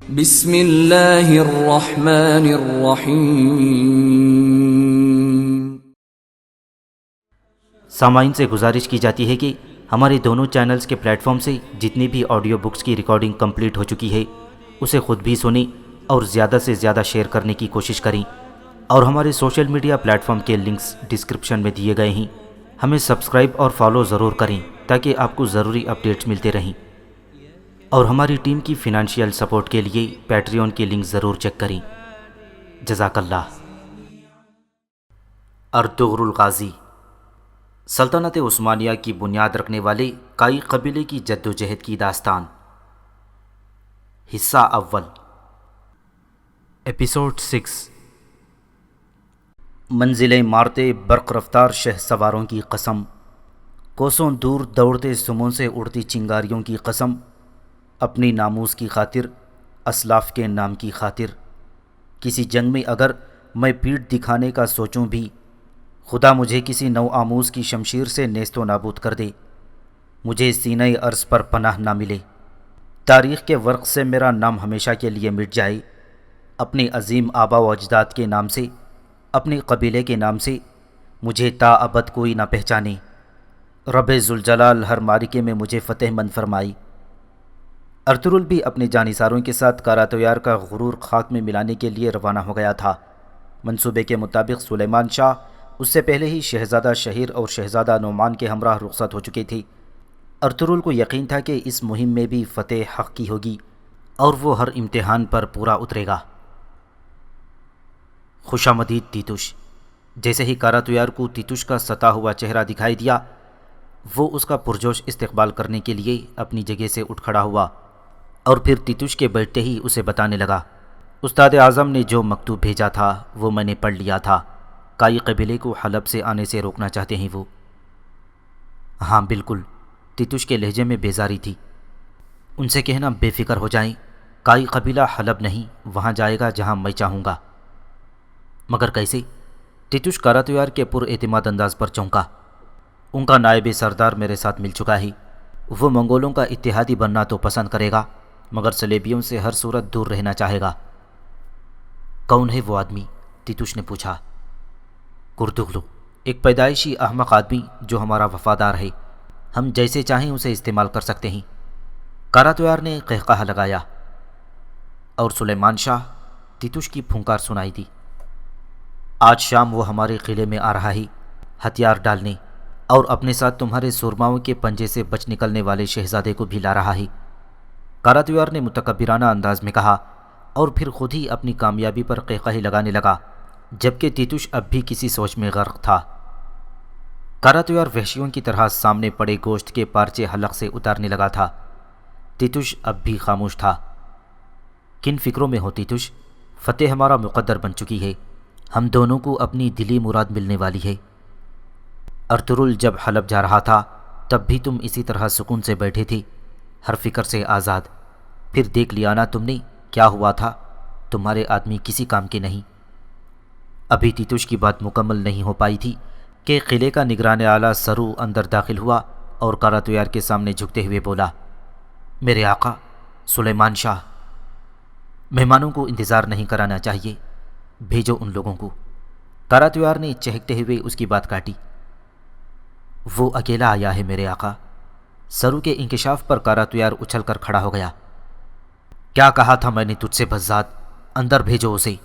بسم اللہ الرحمن الرحیم۔ سامعین سے گزارش کی جاتی ہے کہ ہمارے دونوں چینلز کے پلیٹ فارم سے جتنی بھی آڈیو بکس کی ریکارڈنگ کمپلیٹ ہو چکی ہے اسے خود بھی سنیں اور زیادہ سے زیادہ شیئر کرنے کی کوشش کریں، اور ہمارے سوشل میڈیا پلیٹ فارم کے لنکس ڈسکرپشن میں دیے گئے ہیں، ہمیں سبسکرائب اور فالو ضرور کریں تاکہ آپ کو ضروری اپڈیٹس ملتے رہیں، اور ہماری ٹیم کی فنانشیل سپورٹ کے لیے پیٹریون کے لنک ضرور چیک کریں۔ جزاک اللہ۔ ارطغرل الغازی، سلطنت عثمانیہ کی بنیاد رکھنے والے کائی قبیلے کی جدوجہد کی داستان، حصہ اول، ایپیسوڈ 6۔ منزلیں مارتے برق رفتار شہ سواروں کی قسم، کوسوں دور دوڑتے سموں سے اڑتی چنگاریوں کی قسم، اپنی ناموس کی خاطر، اسلاف کے نام کی خاطر، کسی جنگ میں اگر میں پیٹھ دکھانے کا سوچوں بھی، خدا مجھے کسی نو آموز کی شمشیر سے نیست و نابود کر دے، مجھے سینہ ارض پر پناہ نہ ملے، تاریخ کے ورق سے میرا نام ہمیشہ کے لیے مٹ جائے، اپنے عظیم آبا و اجداد کے نام سے، اپنے قبیلے کے نام سے، مجھے تا ابد کوئی نہ پہچانے، رب ذوالجلال ہر معرکے میں مجھے فتح مند فرمائی۔ ارطغرل بھی اپنے جانثاروں کے ساتھ کاراتویار کا غرور خاک میں ملانے کے لیے روانہ ہو گیا تھا۔ منصوبے کے مطابق سلیمان شاہ اس سے پہلے ہی شہزادہ شہیر اور شہزادہ نعمان کے ہمراہ رخصت ہو چکے تھے۔ ارطغرل کو یقین تھا کہ اس مہم میں بھی فتح حق کی ہوگی اور وہ ہر امتحان پر پورا اترے گا۔ خوشامدید تیتوش۔ جیسے ہی کاراتویار کو تیتوش کا ستا ہوا چہرہ دکھائی دیا، وہ اس کا پرجوش استقبال کرنے کے لیے اپنی جگہ سے اٹھ کھڑا ہوا اور پھر تیتوش کے بیٹھتے ہی اسے بتانے لگا، استاد اعظم نے جو مکتوب بھیجا تھا وہ میں نے پڑھ لیا تھا، کائی قبیلے کو حلب سے آنے سے روکنا چاہتے ہیں وہ۔ ہاں بالکل، تیتوش کے لہجے میں بیزاری تھی۔ ان سے کہنا بے فکر ہو جائیں، کائی قبیلہ حلب نہیں وہاں جائے گا جہاں میں چاہوں گا۔ مگر کیسے؟ تیتوش کاراتویار کے پر اعتماد انداز پر چونکا۔ ان کا نائب سردار میرے ساتھ مل چکا ہے، وہ منگولوں کا اتحادی بننا تو پسند کرے گا مگر صلیبیوں سے ہر صورت دور رہنا چاہے گا۔ کون ہے وہ آدمی؟ تیتوش نے پوچھا۔ ارطغرل، ایک پیدائشی احمق آدمی جو ہمارا وفادار ہے، ہم جیسے چاہیں اسے استعمال کر سکتے ہیں۔ کاراتویار نے قہقہہ لگایا۔ اور سلیمان شاہ؟ تیتوش کی پھونکار سنائی دی۔ آج شام وہ ہمارے قلعے میں آ رہا ہے، ہتھیار ڈالنے، اور اپنے ساتھ تمہارے سرماؤں کے پنجے سے بچ نکلنے والے شہزادے کو بھی لا رہا ہے۔ کاراتویار نے متکبرانہ انداز میں کہا اور پھر خود ہی اپنی کامیابی پر قہقہے لگانے لگا، جبکہ تیتوش اب بھی کسی سوچ میں غرق تھا۔ کاراتویار وحشیوں کی طرح سامنے پڑے گوشت کے پارچے حلق سے اتارنے لگا تھا۔ تیتوش اب بھی خاموش تھا۔ کن فکروں میں ہو تیتوش؟ فتح ہمارا مقدر بن چکی ہے، ہم دونوں کو اپنی دلی مراد ملنے والی ہے۔ ارطغرل جب حلب جا رہا تھا تب بھی تم اسی طرح سکون سے بیٹھے تھے، ہر فکر سے آزاد، پھر دیکھ لیا نا تم نے کیا ہوا تھا، تمہارے آدمی کسی کام کے نہیں۔ ابھی تیتوش کی بات مکمل نہیں ہو پائی تھی کہ قلعے کا نگران اعلیٰ سرو اندر داخل ہوا اور کاراتویار کے سامنے جھکتے ہوئے بولا، میرے آقا سلیمان شاہ، مہمانوں کو انتظار نہیں کرانا چاہیے، بھیجو ان لوگوں کو۔ کاراتویار نے چہکتے ہوئے اس کی بات کاٹی۔ وہ اکیلا آیا ہے میرے آقا۔ سرو کے انکشاف پر کاراتویار اچھل کر کھڑا ہو گیا۔ کیا کہا تھا میں نے تجھ سے بزاد، اندر بھیجو اسے۔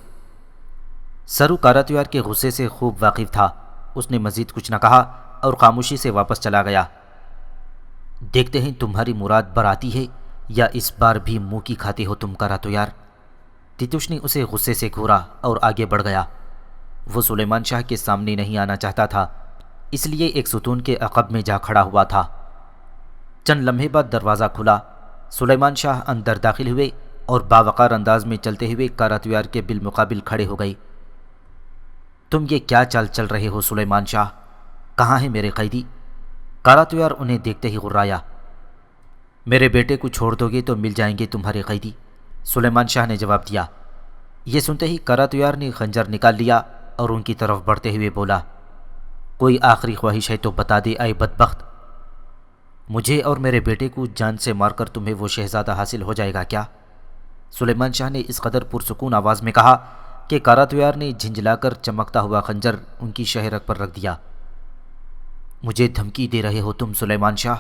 سرو کاراتویار کے غصے سے خوب واقف تھا، اس نے مزید کچھ نہ کہا اور خاموشی سے واپس چلا گیا۔ دیکھتے ہیں تمہاری مراد براتی ہے یا اس بار بھی منہ کی کھاتے ہو تم کاراتویار۔ تیتوش نے اسے غصے سے گھورا اور آگے بڑھ گیا۔ وہ سلیمان شاہ کے سامنے نہیں آنا چاہتا تھا، اس لیے ایک ستون کے عقب میں جا کھڑا ہوا تھا۔ چند لمحے بعد دروازہ کھلا، سلیمان شاہ اندر داخل ہوئے اور باوقار انداز میں چلتے ہوئے کاراتویار کے بالمقابل کھڑے ہو گئے۔ تم یہ کیا چال چل رہے ہو سلیمان شاہ؟ کہاں ہے میرے قیدی؟ کاراتویار انہیں دیکھتے ہی غرایا۔ میرے بیٹے کو چھوڑ دو گے تو مل جائیں گے تمہارے قیدی، سلیمان شاہ نے جواب دیا۔ یہ سنتے ہی کاراتویار نے خنجر نکال لیا اور ان کی طرف بڑھتے ہوئے بولا، کوئی آخری خواہش ہے تو بتا دے اے بدبخت، مجھے اور میرے بیٹے کو جان سے مار کر تمہیں وہ شہزادہ حاصل ہو جائے گا کیا؟ سلیمان شاہ نے اس قدر پرسکون آواز میں کہا کہ کاراتویار نے جھنجھلا کر چمکتا ہوا خنجر ان کی شہرک پر رکھ دیا۔ مجھے دھمکی دے رہے ہو تم سلیمان شاہ؟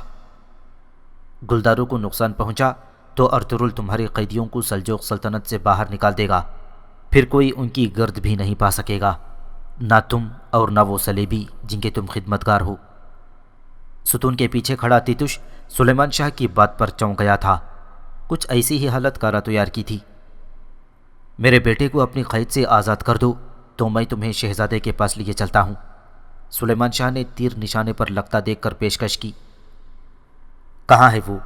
گلدارو کو نقصان پہنچا تو ارطغرل تمہارے قیدیوں کو سلجوق سلطنت سے باہر نکال دے گا، پھر کوئی ان کی گرد بھی نہیں پا سکے گا، نہ تم اور نہ وہ صلیبی جن کے تم خدمتگار ہو۔ ستون کے پیچھے کھڑا تیتوش سلیمان شاہ کی بات پر چونک گیا تھا۔ کچھ ایسی ہی حالت کاراتویار کی تھی۔ میرے بیٹے کو اپنی قید سے آزاد کر دو تو میں تمہیں شہزادے کے پاس لیے چلتا ہوں۔ سلیمان شاہ نے تیر نشانے پر لگتا دیکھ کر پیشکش کی۔ کہاں ہے وہ؟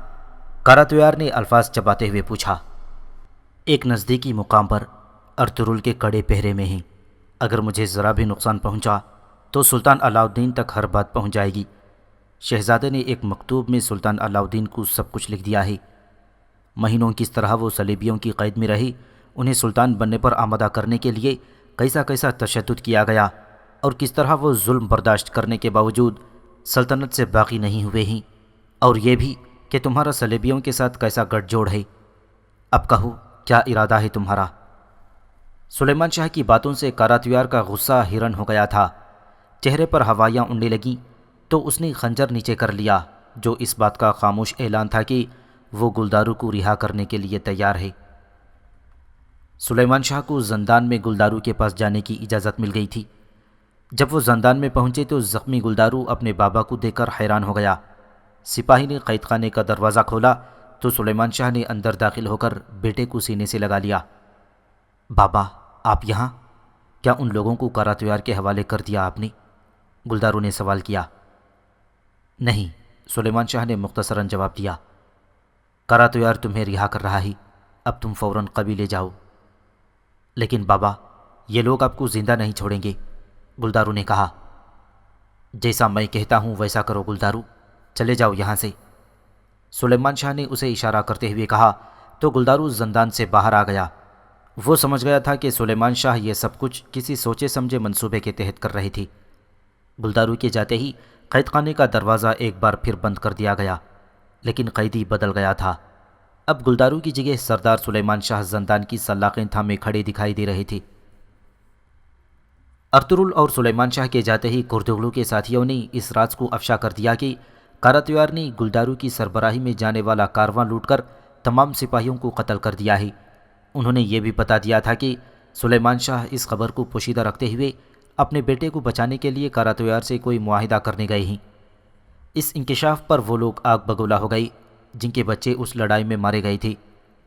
کاراتویار نے الفاظ چباتے ہوئے پوچھا۔ ایک نزدیکی مقام پر ارطغرل کے کڑے پہرے میں ہیں۔ اگر مجھے ذرا بھی نقصان پہنچا تو سلطان علاؤالدین تک ہر بات پہنچ جائے گی۔ شہزادے نے ایک مکتوب میں سلطان علاؤالدین کو سب کچھ لکھ دیا ہے۔ مہینوں کس طرح وہ صلیبیوں کی قید میں رہی، انہیں سلطان بننے پر آمادہ کرنے کے لیے کیسا کیسا تشدد کیا گیا، اور کس طرح وہ ظلم برداشت کرنے کے باوجود سلطنت سے باقی نہیں ہوئے ہیں، اور یہ بھی کہ تمہارا صلیبیوں کے ساتھ کیسا گٹھ جوڑ ہے۔ اب کہو کیا ارادہ ہے تمہارا؟ سلیمان شاہ کی باتوں سے کاراتویار کا غصہ ہرن ہو گیا تھا۔ چہرے پر ہوائیاں اڑنے لگیں تو اس نے خنجر نیچے کر لیا، جو اس بات کا خاموش اعلان تھا کہ وہ گلدارو کو رہا کرنے کے لیے تیار ہے۔ سلیمان شاہ کو زندان میں گلدارو کے پاس جانے کی اجازت مل گئی تھی۔ جب وہ زندان میں پہنچے تو زخمی گلدارو اپنے بابا کو دیکھ کر حیران ہو گیا۔ سپاہی نے قید خانے کا دروازہ کھولا تو سلیمان شاہ نے اندر داخل ہو کر بیٹے کو سینے سے لگا لیا۔ بابا آپ یہاں؟ کیا ان لوگوں کو کاراتویار کے حوالے کر دیا آپ نے؟ گلدارو نے سوال کیا۔ نہیں، سلیمان شاہ نے مختصراً جواب دیا۔ کاراتویار تمہیں رہا کر رہا ہے، اب تم فوراً قبیلے جاؤ۔ لیکن بابا یہ لوگ آپ کو زندہ نہیں چھوڑیں گے، گلدارو نے کہا۔ جیسا میں کہتا ہوں ویسا کرو گلدارو، چلے جاؤ یہاں سے، سلیمان شاہ نے اسے اشارہ کرتے ہوئے کہا تو گلدارو زندان سے باہر آ گیا۔ وہ سمجھ گیا تھا کہ سلیمان شاہ یہ سب کچھ کسی سوچے سمجھے منصوبے کے تحت کر رہی تھی۔ گلدارو کے جاتے ہی قید خانے کا دروازہ ایک بار پھر بند کر دیا گیا، لیکن قیدی بدل گیا تھا۔ اب گلدارو کی جگہ سردار سلیمان شاہ زندان کی سلاخیں تھامے کھڑے دکھائی دے رہے تھے۔ ارطغرل اور سلیمان شاہ کے جاتے ہی کردغلو کے ساتھیوں نے اس راز کو افشا کر دیا کہ کاراتویار نے گلدارو کی سربراہی میں جانے والا کارواں لوٹ کر تمام سپاہیوں کو قتل کر دیا ہے۔ انہوں نے یہ بھی بتا دیا تھا کہ سلیمان شاہ اس خبر کو پوشیدہ رکھتے ہوئے اپنے بیٹے کو بچانے کے لیے کاراتویار سے کوئی معاہدہ کرنے گئے ہیں۔ اس انکشاف پر وہ لوگ آگ بگولا ہو گئی جن کے بچے اس لڑائی میں مارے گئے تھے۔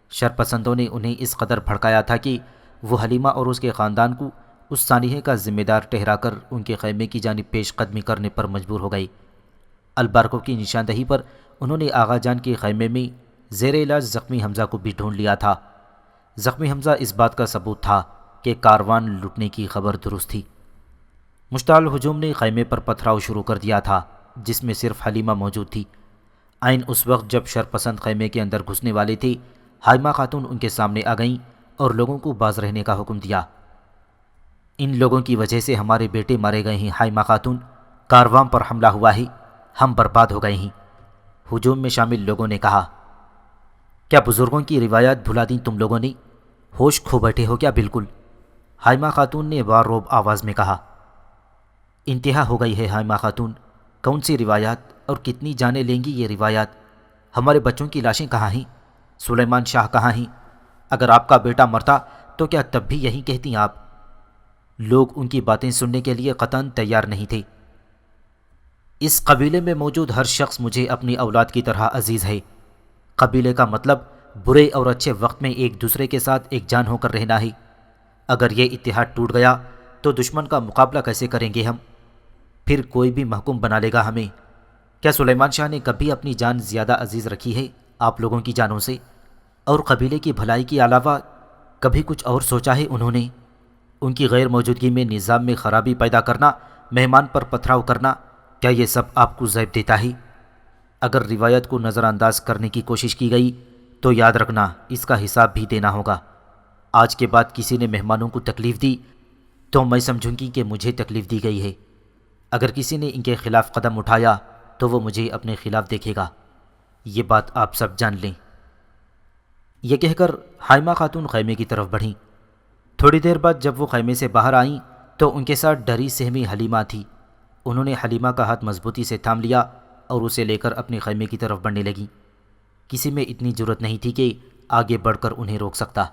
شرپسندوں نے انہیں اس قدر بھڑکایا تھا کہ وہ حلیمہ اور اس کے خاندان کو اس سانحے کا ذمہ دار ٹھہرا کر ان کے خیمے کی جانب پیش قدمی کرنے پر مجبور ہو گئی۔ البارکو کی نشاندہی پر انہوں نے آغا جان کے خیمے میں زیر علاج زخمی حمزہ کو بھی ڈھونڈ لیا تھا۔ زخمی حمزہ اس بات کا ثبوت تھا کہ کاروان لٹنے کی خبر درست تھی۔ مشتعل ہجوم نے خیمے پر پتھراؤ شروع کر دیا تھا جس میں صرف حلیمہ موجود تھی۔ عین اس وقت جب شرپسند خیمے کے اندر گھسنے والے تھے، حائمہ خاتون ان کے سامنے آ گئیں اور لوگوں کو باز رہنے کا حکم دیا۔ ان لوگوں کی وجہ سے ہمارے بیٹے مارے گئے ہیں حائمہ خاتون، کارواں پر حملہ ہوا ہے، ہم برباد ہو گئے ہیں۔ ہجوم میں شامل لوگوں نے کہا، کیا بزرگوں کی روایات بھلا دیں تم لوگوں نے؟ ہوش کھو بیٹھے ہو کیا بالکل؟ حائمہ خاتون نے وارروب آواز میں کہا۔ انتہا ہو گئی ہے حائمہ خاتون، کون سی روایات اور کتنی جانیں لیں گی یہ روایات؟ ہمارے بچوں کی لاشیں کہاں ہیں؟ سلیمان شاہ کہاں ہیں؟ اگر آپ کا بیٹا مرتا تو کیا تب بھی یہی کہتی آپ؟ لوگ ان کی باتیں سننے کے لیے قطعاً تیار نہیں تھے۔ اس قبیلے میں موجود ہر شخص مجھے اپنی اولاد کی طرح عزیز ہے۔ قبیلے کا مطلب برے اور اچھے وقت میں ایک دوسرے کے ساتھ ایک جان ہو کر رہنا ہے۔ اگر یہ اتحاد ٹوٹ گیا تو دشمن کا مقابلہ کیسے کریں گے ہم؟ پھر کوئی بھی محکوم بنا لے گا ہمیں۔ کیا سلیمان شاہ نے کبھی اپنی جان زیادہ عزیز رکھی ہے آپ لوگوں کی جانوں سے؟ اور قبیلے کی بھلائی کے علاوہ کبھی کچھ اور سوچا ہے انہوں نے؟ ان کی غیر موجودگی میں نظام میں خرابی پیدا کرنا، مہمان پر پتھراؤ کرنا، کیا یہ سب آپ کو زیب دیتا ہے؟ اگر روایت کو نظر انداز کرنے کی کوشش کی گئی تو یاد رکھنا اس کا حساب بھی دینا ہوگا۔ آج کے بعد کسی نے مہمانوں کو تکلیف دی تو میں سمجھوں گی کہ مجھے تکلیف دی گئی ہے۔ اگر کسی نے ان کے خلاف قدم اٹھایا تو وہ مجھے اپنے خلاف دیکھے گا۔ یہ بات آپ سب جان لیں۔ یہ کہہ کر حائمہ خاتون خیمے کی طرف بڑھیں۔ تھوڑی دیر بعد جب وہ خیمے سے باہر آئیں تو ان کے ساتھ ڈری سہمی حلیمہ تھی۔ انہوں نے حلیمہ کا ہاتھ مضبوطی سے تھام لیا اور اسے لے کر اپنے خیمے کی طرف بڑھنے لگیں۔ کسی میں اتنی جرأت نہیں تھی کہ آگے بڑھ کر انہیں روک سکتا۔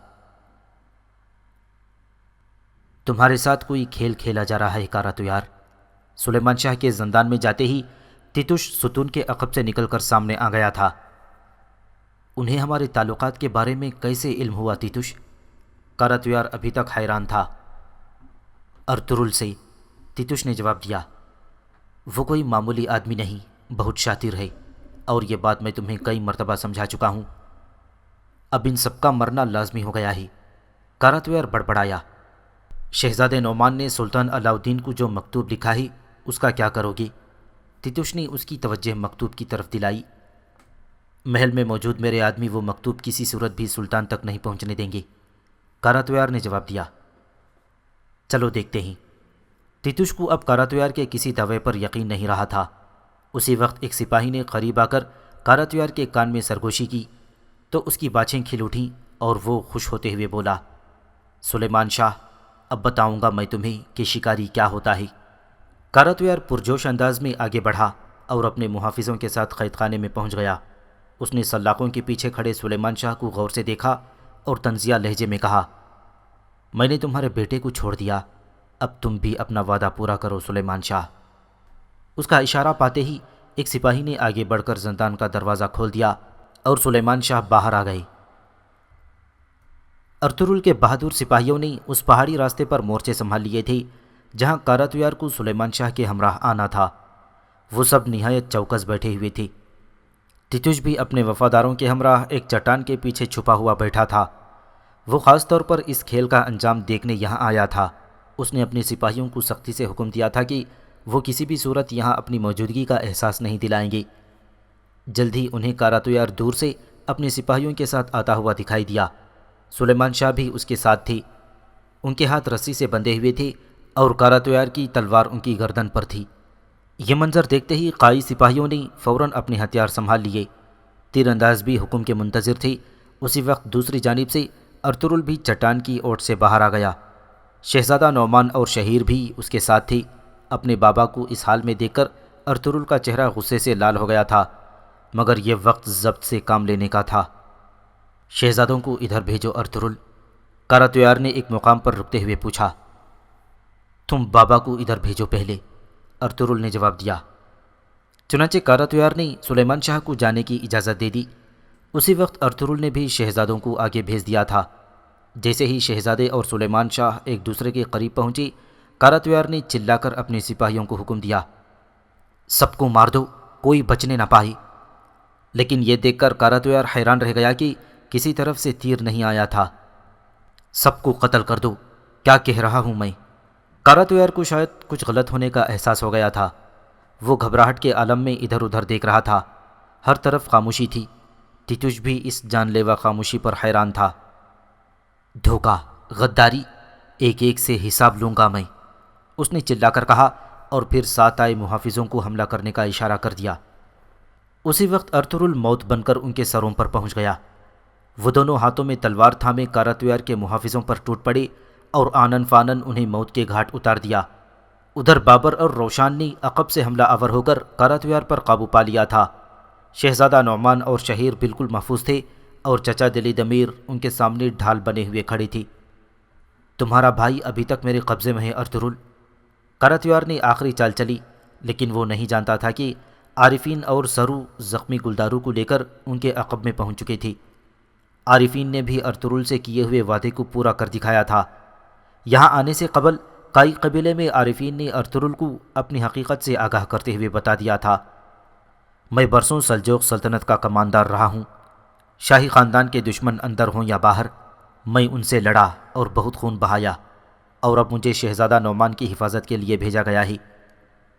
تمہارے ساتھ کوئی کھیل کھیلا جا رہا ہے کارا تو یار۔ سلیمان شاہ کے زندان میں جاتے ہی تیتوش ستون کے عقب سے نکل کر سامنے آ گیا تھا۔ انہیں ہمارے تعلقات کے بارے میں کیسے علم ہوا تیتوش؟ کارا تو یار ابھی تک حیران تھا۔ ارطغرل سے، تیتوش نے جواب دیا۔ وہ کوئی معمولی آدمی نہیں، بہت شاطر ہے، اور یہ بات میں تمہیں کئی مرتبہ سمجھا چکا ہوں۔ اب ان سب کا مرنا لازمی ہو گیا ہے۔ کارا تو یار بڑبڑایا۔ شہزادے نعمان نے سلطان علاء الدین کو جو مکتوب لکھا ہے اس کا کیا کرو گے؟ تیتوش نے اس کی توجہ مکتوب کی طرف دلائی۔ محل میں موجود میرے آدمی وہ مکتوب کسی صورت بھی سلطان تک نہیں پہنچنے دیں گے، کارا تو یار نے جواب دیا۔ چلو دیکھتے ہیں۔ تیتوش کو اب کارا تو یار کے کسی دعوے پر یقین نہیں رہا تھا۔ اسی وقت ایک سپاہی نے قریب آ کر کارا تو یار کے کان میں سرگوشی کی تو اس کی باچھیں کھل اٹھیں اور وہ خوش ہوتے ہوئے بولا، سلیمان شاہ، اب بتاؤں گا میں تمہیں کہ شکاری کیا ہوتا ہے۔ کارا تو یار پرجوش انداز میں آگے بڑھا اور اپنے محافظوں کے ساتھ قید خانے میں پہنچ گیا۔ اس نے سلاخوں کے پیچھے کھڑے سلیمان شاہ کو غور سے دیکھا اور طنزیہ لہجے میں کہا، میں نے تمہارے بیٹے کو چھوڑ دیا، اب تم بھی اپنا وعدہ پورا کرو سلیمان شاہ۔ اس کا اشارہ پاتے ہی ایک سپاہی نے آگے بڑھ کر زندان کا دروازہ کھول دیا اور سلیمان شاہ باہر آ گئے۔ ارطغرل کے بہادر سپاہیوں نے اس پہاڑی راستے پر مورچے سنبھال لیے تھے جہاں کارا تو یار کو سلیمان شاہ کے ہمراہ آنا تھا۔ وہ سب نہایت چوکس بیٹھے ہوئے تھے۔ تیتوش بھی اپنے وفاداروں کے ہمراہ ایک چٹان کے پیچھے چھپا ہوا بیٹھا تھا۔ وہ خاص طور پر اس کھیل کا انجام دیکھنے یہاں آیا تھا۔ اس نے اپنے سپاہیوں کو سختی سے حکم دیا تھا کہ وہ کسی بھی صورت یہاں اپنی موجودگی کا احساس نہیں دلائیں گے۔ جلد ہی انہیں کارا تو یار دور سے اپنے سپاہیوں کے ساتھ آتا ہوا دکھائی دیا۔ سلیمان شاہ بھی اس کے ساتھ تھی۔ ان کے ہاتھ رسی سے بندھے ہوئے تھے اور کارا تو یار کی تلوار ان کی گردن پر تھی۔ یہ منظر دیکھتے ہی قائی سپاہیوں نے فوراً اپنے ہتھیار سنبھال لیے۔ تیر انداز بھی حکم کے منتظر تھے۔ اسی وقت دوسری جانب سے ارطغرل بھی چٹان کی اوٹ سے باہر آ گیا۔ شہزادہ نعمان اور شہیر بھی اس کے ساتھ تھے۔ اپنے بابا کو اس حال میں دیکھ کر ارطغرل کا چہرہ غصے سے لال ہو گیا تھا، مگر یہ وقت ضبط سے کام لینے کا تھا۔ شہزادوں کو ادھر بھیجو ارطغرل، کارا تو یار نے ایک مقام پر رکتے ہوئے پوچھا۔ تم بابا کو ادھر بھیجو پہلے، ارطغرل نے جواب دیا۔ چنانچہ کارا تو یار نے سلیمان شاہ کو جانے کی اجازت دے دی۔ اسی وقت ارطغرل نے بھی شہزادوں کو آگے بھیج دیا تھا۔ جیسے ہی شہزادے اور سلیمان شاہ ایک دوسرے کے قریب پہنچے، کارا تو یار نے چلا کر اپنے سپاہیوں کو حکم دیا، سب کو مار دو، کوئی بچنے نہ پائے۔ لیکن یہ دیکھ کر کارا تو یار حیران رہ گیا کہ کسی طرف سے تیر نہیں آیا تھا۔ سب کو قتل کر دو، کیا کہہ رہا ہوں میں؟ کارا تو یار کو شاید کچھ غلط ہونے کا احساس ہو گیا تھا۔ وہ گھبراہٹ کے عالم میں ادھر ادھر دیکھ رہا تھا۔ ہر طرف خاموشی تھی۔ تیتوش بھی اس جان لیوا خاموشی پر حیران تھا۔ دھوکہ، غداری، ایک ایک سے حساب لوں گا میں، اس نے چلا کر کہا اور پھر ساتھ آئے محافظوں کو حملہ کرنے کا اشارہ کر دیا۔ اسی وقت ارطغرل موت بن کر ان کے سروں پر پہنچ گیا۔ وہ دونوں ہاتھوں میں تلوار تھامے کارا تو یار کے محافظوں پر ٹوٹ پڑے اور آنن فانن انہیں موت کے گھاٹ اتار دیا۔ ادھر بابر اور روشان نے عقب سے حملہ آور ہو کر کارا تو یار پر قابو پا لیا تھا۔ شہزادہ نعمان اور شہیر بالکل محفوظ تھے اور چچا دلی دمیر ان کے سامنے ڈھال بنے ہوئے کھڑی تھی۔ تمہارا بھائی ابھی تک میرے قبضے میں ہے ارطغرل، کارا تو یار نے آخری چال چلی، لیکن وہ نہیں جانتا تھا کہ عارفین اور سرو زخمی گلدارو کو لے کر ان کے عقب میں پہنچ چکے تھی۔ عارفین نے بھی ارطغرل سے کیے ہوئے وعدے کو پورا کر دکھایا تھا۔ یہاں آنے سے قبل قائی قبیلے میں عارفین نے ارطغرل کو اپنی حقیقت سے آگاہ کرتے ہوئے بتا دیا تھا، میں برسوں سلجوق سلطنت کا کماندار رہا ہوں۔ شاہی خاندان کے دشمن اندر ہوں یا باہر، میں ان سے لڑا اور بہت خون بہایا، اور اب مجھے شہزادہ نعمان کی حفاظت کے لیے بھیجا گیا ہے۔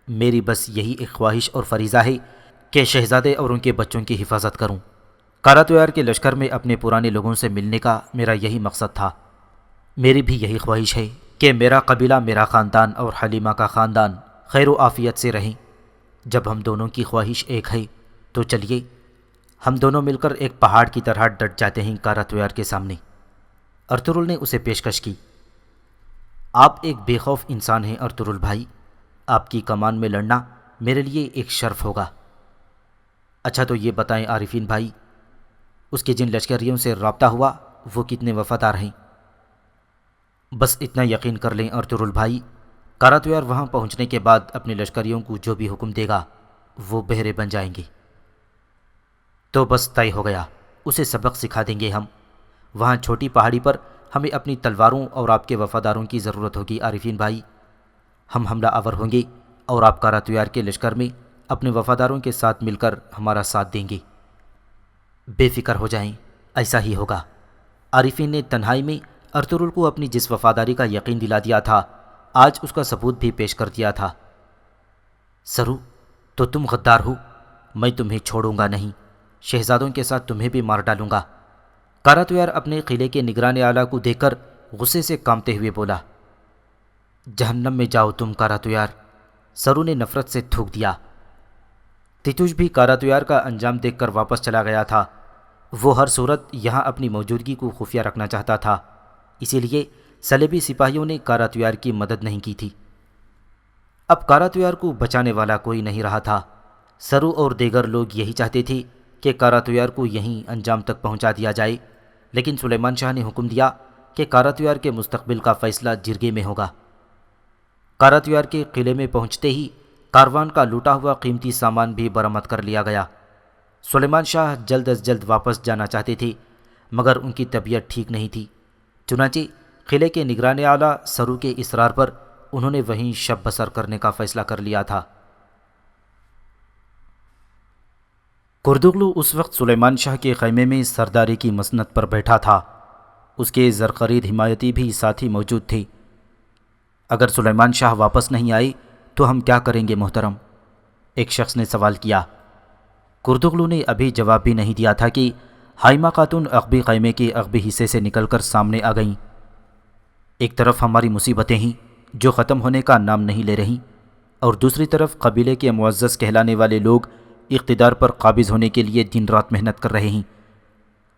میری بس یہی ایک خواہش اور فریضہ ہے کہ شہزادے اور ان کے بچوں کی حفاظت کروں۔ کارا تو یار کے لشکر میں اپنے پرانے لوگوں سے ملنے کا میرا یہی مقصد تھا۔ میری بھی یہی خواہش ہے کہ میرا قبیلہ، میرا خاندان اور حلیمہ کا خاندان خیر و عافیت سے رہیں۔ جب ہم دونوں کی خواہش ایک ہے تو چلیے ہم دونوں مل کر ایک پہاڑ کی طرح ڈٹ جاتے ہیں کاراتویار کے سامنے۔ ارطغرل نے اسے پیشکش کی۔ آپ ایک بے خوف انسان ہیں ارطغرل بھائی، آپ کی کمان میں لڑنا میرے لیے ایک شرف ہوگا۔ اچھا تو یہ بتائیں عارفین بھائی، اس کے جن لشکریوں سے رابطہ ہوا وہ کتنے وفادار ہیں؟ بس اتنا یقین کر لیں ارطغرل بھائی، کاراتویار وہاں پہنچنے کے بعد اپنے لشکریوں کو جو بھی حکم دے گا وہ بہرے بن جائیں گے۔ تو بس طے ہو گیا، اسے سبق سکھا دیں گے ہم۔ وہاں چھوٹی پہاڑی پر ہمیں اپنی تلواروں اور آپ کے وفاداروں کی ضرورت ہوگی عارفین بھائی۔ ہم حملہ آور ہوں گے اور آپ کاراتویار کے لشکر میں اپنے وفاداروں کے ساتھ مل کر ہمارا ساتھ دیں گے۔ بے فکر ہو جائیں، ایسا ہی ہوگا۔ عارفین نے تنہائی میں ارطغرل کو اپنی جس وفاداری کا یقین دلا دیا تھا، آج اس کا ثبوت بھی پیش کر دیا تھا۔ سرو، تو تم غدار ہو، میں تمہیں چھوڑوں گا نہیں، شہزادوں کے ساتھ تمہیں بھی مار ڈالوں گا۔ کاراتویار اپنے قلعے کے نگران اعلیٰ کو دیکھ کر غصے سے کانپتے ہوئے بولا۔ جہنم میں جاؤ تم کاراتویار، سرو نے نفرت سے تھوک دیا۔ تیتوش بھی کاراتویار کا انجام دیکھ کر واپس چلا گیا تھا۔ وہ ہر صورت یہاں اپنی موجودگی کو خفیہ رکھنا چاہتا تھا، اسی لیے صلیبی سپاہیوں نے کاراتویار کی مدد نہیں کی تھی۔ اب کاراتویار کو بچانے والا کوئی نہیں رہا تھا۔ سرو اور دیگر لوگ یہی چاہتے تھے کہ کاراتویار کو یہیں انجام تک پہنچا دیا جائے، لیکن سلیمان شاہ نے حکم دیا کہ کاراتویار کے مستقبل کا فیصلہ جرگے میں ہوگا۔ کاراتویار کے قلعے میں پہنچتے ہی کاروان کا لوٹا ہوا قیمتی سامان بھی برآمد کر لیا گیا۔ سلیمان شاہ جلد از جلد واپس جانا چاہتے تھے، مگر ان کی طبیعت ٹھیک نہیں تھی۔ چنانچہ قلعے کے نگران اعلیٰ سرو کے اصرار پر انہوں نے وہیں شب بسر کرنے کا فیصلہ کر لیا تھا۔ کردغلو اس وقت سلیمان شاہ کے خیمے میں سرداری کی مسند پر بیٹھا تھا۔ اس کے زرخرید حمایتی بھی ساتھ ہی موجود تھے۔ اگر سلیمان شاہ واپس نہیں آئے تو ہم کیا کریں گے محترم؟ ایک شخص نے سوال کیا۔ کردغلو نے ابھی جواب بھی نہیں دیا تھا کہ حائمہ خاتون عقبی خیمے کے عقبی حصے سے نکل کر سامنے آ گئیں۔ ایک طرف ہماری مصیبتیں ہیں جو ختم ہونے کا نام نہیں لے رہیں، اور دوسری طرف قبیلے کے معزز کہلانے والے لوگ اقتدار پر قابض ہونے کے لیے دن رات محنت کر رہے ہیں۔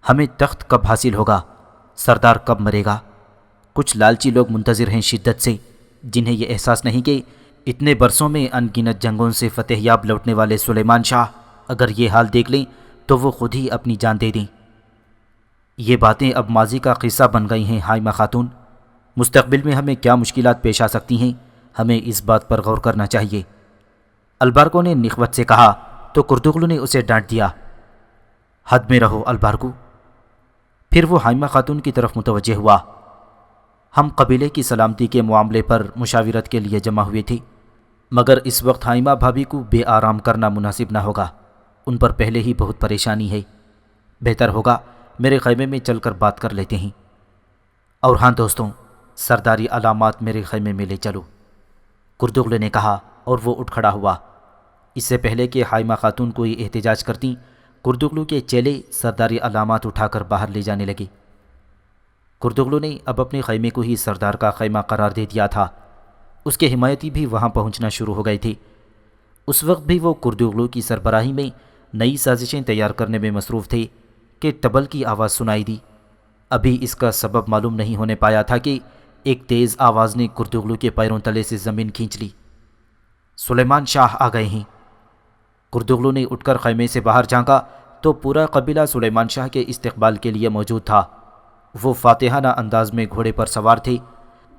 ہمیں تخت کب حاصل ہوگا؟ سردار کب مرے گا؟ کچھ لالچی لوگ منتظر ہیں شدت سے، جنہیں یہ احساس نہیں کہ اتنے برسوں میں ان گنت جنگوں سے فتح یاب لوٹنے والے سلیمان شاہ اگر یہ حال دیکھ لیں تو وہ خود ہی اپنی جان دے دیں۔ یہ باتیں اب ماضی کا قصہ بن گئی ہیں حائمہ خاتون۔ مستقبل میں ہمیں کیا مشکلات پیش آ سکتی ہیں، ہمیں اس بات پر غور کرنا چاہیے۔ البارکو نے نخوت سے کہا تو کردغلو نے اسے ڈانٹ دیا۔ حد میں رہو البارکو۔ پھر وہ حائمہ خاتون کی طرف متوجہ ہوا۔ ہم قبیلے کی سلامتی کے معاملے پر مشاورت کے لیے جمع ہوئے تھے، مگر اس وقت حائمہ بھابھی کو بے آرام کرنا مناسب نہ ہوگا۔ ان پر پہلے ہی بہت پریشانی ہے۔ بہتر ہوگا میرے خیمے میں چل کر بات کر لیتے ہیں۔ اور ہاں دوستوں، سرداری علامات میرے خیمے میں لے چلو، کردغلو نے کہا، اور وہ اٹھ کھڑا ہوا۔ اس سے پہلے کہ حائمہ خاتون کوئی احتجاج کرتیں، کردغلو کے چیلے سرداری علامات اٹھا کر باہر لے جانے لگے۔ کردغلو نے اب اپنے خیمے کو ہی سردار کا خیمہ قرار دے دیا تھا۔ اس کے حمایتی بھی وہاں پہنچنا شروع ہو گئے تھے۔ اس وقت بھی وہ کردغلو کی سربراہی میں نئی سازشیں تیار کرنے میں مصروف تھے کہ طبل کی آواز سنائی دی۔ ابھی اس کا سبب معلوم نہیں ہونے پایا تھا کہ ایک تیز آواز نے کردغلو کے پیروں تلے سے زمین کھینچ لی۔ سلیمان شاہ آ گئے ہیں۔ کردغلو نے اٹھ کر خیمے سے باہر جھانکا تو پورا قبیلہ سلیمان شاہ کے استقبال کے لیے موجود تھا۔ وہ فاتحانہ انداز میں گھوڑے پر سوار تھے،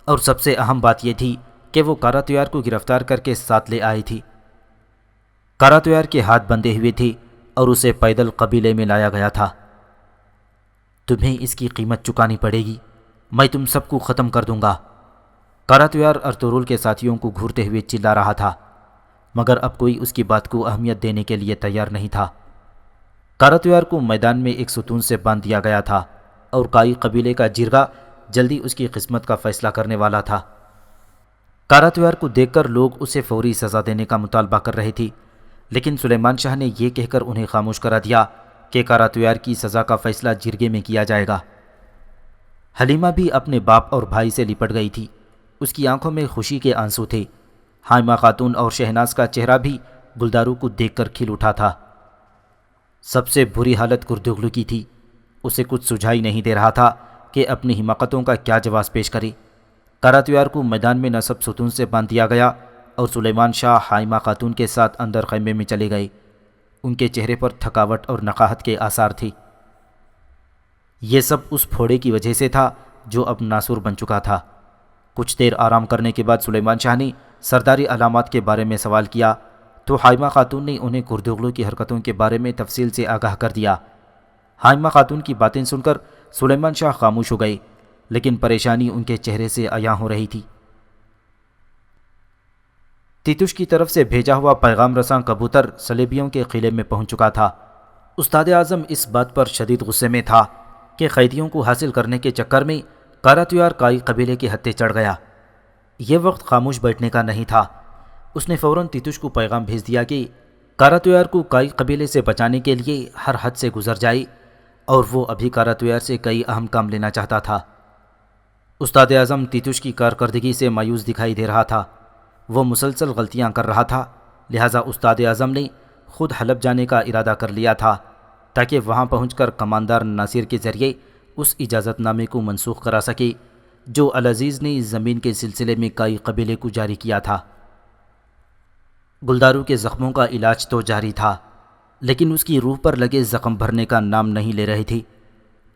اور سب سے اہم بات یہ تھی کہ وہ کاراتویار کو گرفتار کر کے ساتھ لے آئی تھی۔ کاراتویار کے ہاتھ بندھے ہوئے تھے اور اسے پیدل قبیلے میں لایا گیا تھا۔ تمہیں اس کی قیمت چکانی پڑے گی، میں تم سب کو ختم کر دوں گا۔ کاراتویار ارطغرل کے ساتھیوں کو گھورتے ہوئے چلا رہا تھا، مگر اب کوئی اس کی بات کو اہمیت دینے کے لیے تیار نہیں تھا۔ کاراتویار کو میدان میں ایک ستون سے باندھ دیا گیا تھا، اور کائی قبیلے کا جرگہ جلدی اس کی قسمت کا فیصلہ کرنے والا تھا۔ کاراتویار کو دیکھ کر لوگ اسے فوری سزا دینے کا مطالبہ کر رہے تھے، لیکن سلیمان شاہ نے یہ کہہ کر انہیں خاموش کرا دیا کہ کاراتویار کی سزا کا فیصلہ جرگے میں کیا جائے گا۔ حلیمہ بھی اپنے باپ اور بھائی سے لپٹ گئی تھی۔ اس کی آنکھوں میں خوشی کے آنسو تھے۔ حائمہ خاتون اور شہناز کا چہرہ بھی گلدارو کو دیکھ کر کھل اٹھا تھا۔ سب سے بری حالت گردگلو کی تھی۔ اسے کچھ سجھائی نہیں دے رہا تھا کہ اپنی حماقتوں کا کیا جواز پیش کرے۔ کاراتیار کو میدان میں نصب ستون سے باندھ دیا گیا اور سلیمان شاہ حائمہ خاتون کے ساتھ اندر خیمے میں چلے گئے۔ ان کے چہرے پر تھکاوٹ اور نقاہت کے آثار تھے۔ یہ سب اس پھوڑے کی وجہ سے تھا جو اب ناسور بن چکا تھا۔ کچھ دیر آرام کرنے کے بعد سلیمان شاہ نے سرداری علامات کے بارے میں سوال کیا تو حائمہ خاتون نے انہیں گردگلو کی حرکتوں کے بارے میں تفصیل سے آگاہ کر دیا۔ حائمہ خاتون کی باتیں سن کر سلیمان شاہ خاموش ہو گئے، لیکن پریشانی ان کے چہرے سے عیاں ہو رہی تھی۔ تیتوش کی طرف سے بھیجا ہوا پیغام رساں کبوتر صلیبیوں کے قلعے میں پہنچ چکا تھا۔ استاد اعظم اس بات پر شدید غصے میں تھا کہ قیدیوں کو حاصل کرنے کے چکر میں کاراتیار کائی قبیلے کے ہتھے چڑھ گیا۔ یہ وقت خاموش بیٹھنے کا نہیں تھا۔ اس نے فوراً تیتوش کو پیغام بھیج دیا کہ کاراتیار کو کائی قبیلے سے بچانے کے لیے ہر حد سے گزر جائے، اور وہ ابھی کاراتیار سے کئی اہم کام لینا چاہتا تھا۔ استاد اعظم تیتوش کی کارکردگی سے مایوس دکھائی دے رہا تھا۔ وہ مسلسل غلطیاں کر رہا تھا، لہٰذا استاد اعظم نے خود حلب جانے کا ارادہ کر لیا تھا تاکہ وہاں پہنچ کر کماندار ناصر کے ذریعے اس اجازت نامے کو منسوخ کرا سکے جو العزیز نے زمین کے سلسلے میں کائی قبیلے کو جاری کیا تھا۔ گلدارو کے زخموں کا علاج تو جاری تھا، لیکن اس کی روح پر لگے زخم بھرنے کا نام نہیں لے رہے تھے۔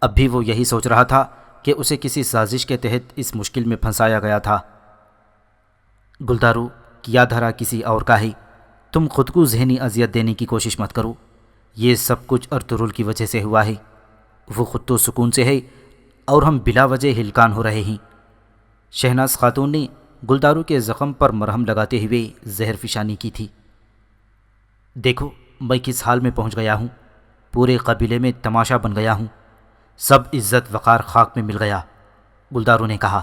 اب بھی وہ یہی سوچ رہا تھا کہ اسے کسی سازش کے تحت اس مشکل میں پھنسایا گیا تھا۔ گلدارو، کیا دھرا کسی اور کا ہے، تم خود کو ذہنی اذیت دینے کی کوشش مت کرو۔ یہ سب کچھ ارطغرل کی وجہ سے ہوا ہے۔ وہ خود تو سکون سے ہے اور ہم بلا وجہ ہلکان ہو رہے ہیں۔ شہناز خاتون نے گلدارو کے زخم پر مرہم لگاتے ہوئے زہر فشانی کی تھی۔ دیکھو میں کس حال میں پہنچ گیا ہوں، پورے قبیلے میں تماشا بن گیا ہوں، سب عزت وقار خاک میں مل گیا، گلدارو نے کہا۔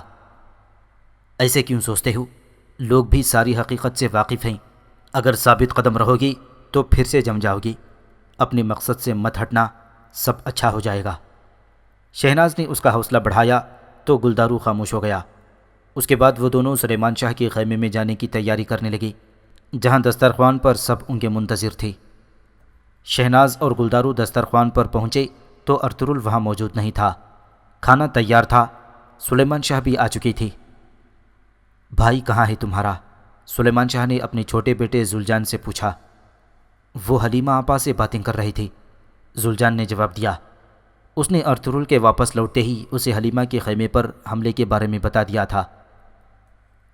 ایسے کیوں سوچتے ہو؟ لوگ بھی ساری حقیقت سے واقف ہیں۔ اگر ثابت قدم رہو گی تو پھر سے جم جاؤ گی۔ اپنے مقصد سے مت ہٹنا، سب اچھا ہو جائے گا۔ شہناز نے اس کا حوصلہ بڑھایا تو گلدارو خاموش ہو گیا۔ اس کے بعد وہ دونوں سلیمان شاہ کے خیمے میں جانے کی تیاری کرنے لگے، جہاں دسترخوان پر سب ان کے منتظر تھے۔ شہناز اور گلدارو دسترخوان پر پہنچے تو ارطغرل وہاں موجود نہیں تھا۔ کھانا تیار تھا، سلیمان شاہ بھی آ چکی تھی۔ بھائی کہاں ہے تمہارا؟ سلیمان شاہ نے اپنے چھوٹے بیٹے زلجان سے پوچھا۔ وہ حلیمہ آپا سے باتیں کر رہے تھے، زلجان نے جواب دیا۔ اس نے ارطغرل کے واپس لوٹتے ہی اسے حلیمہ کے خیمے پر حملے کے بارے میں بتا دیا تھا۔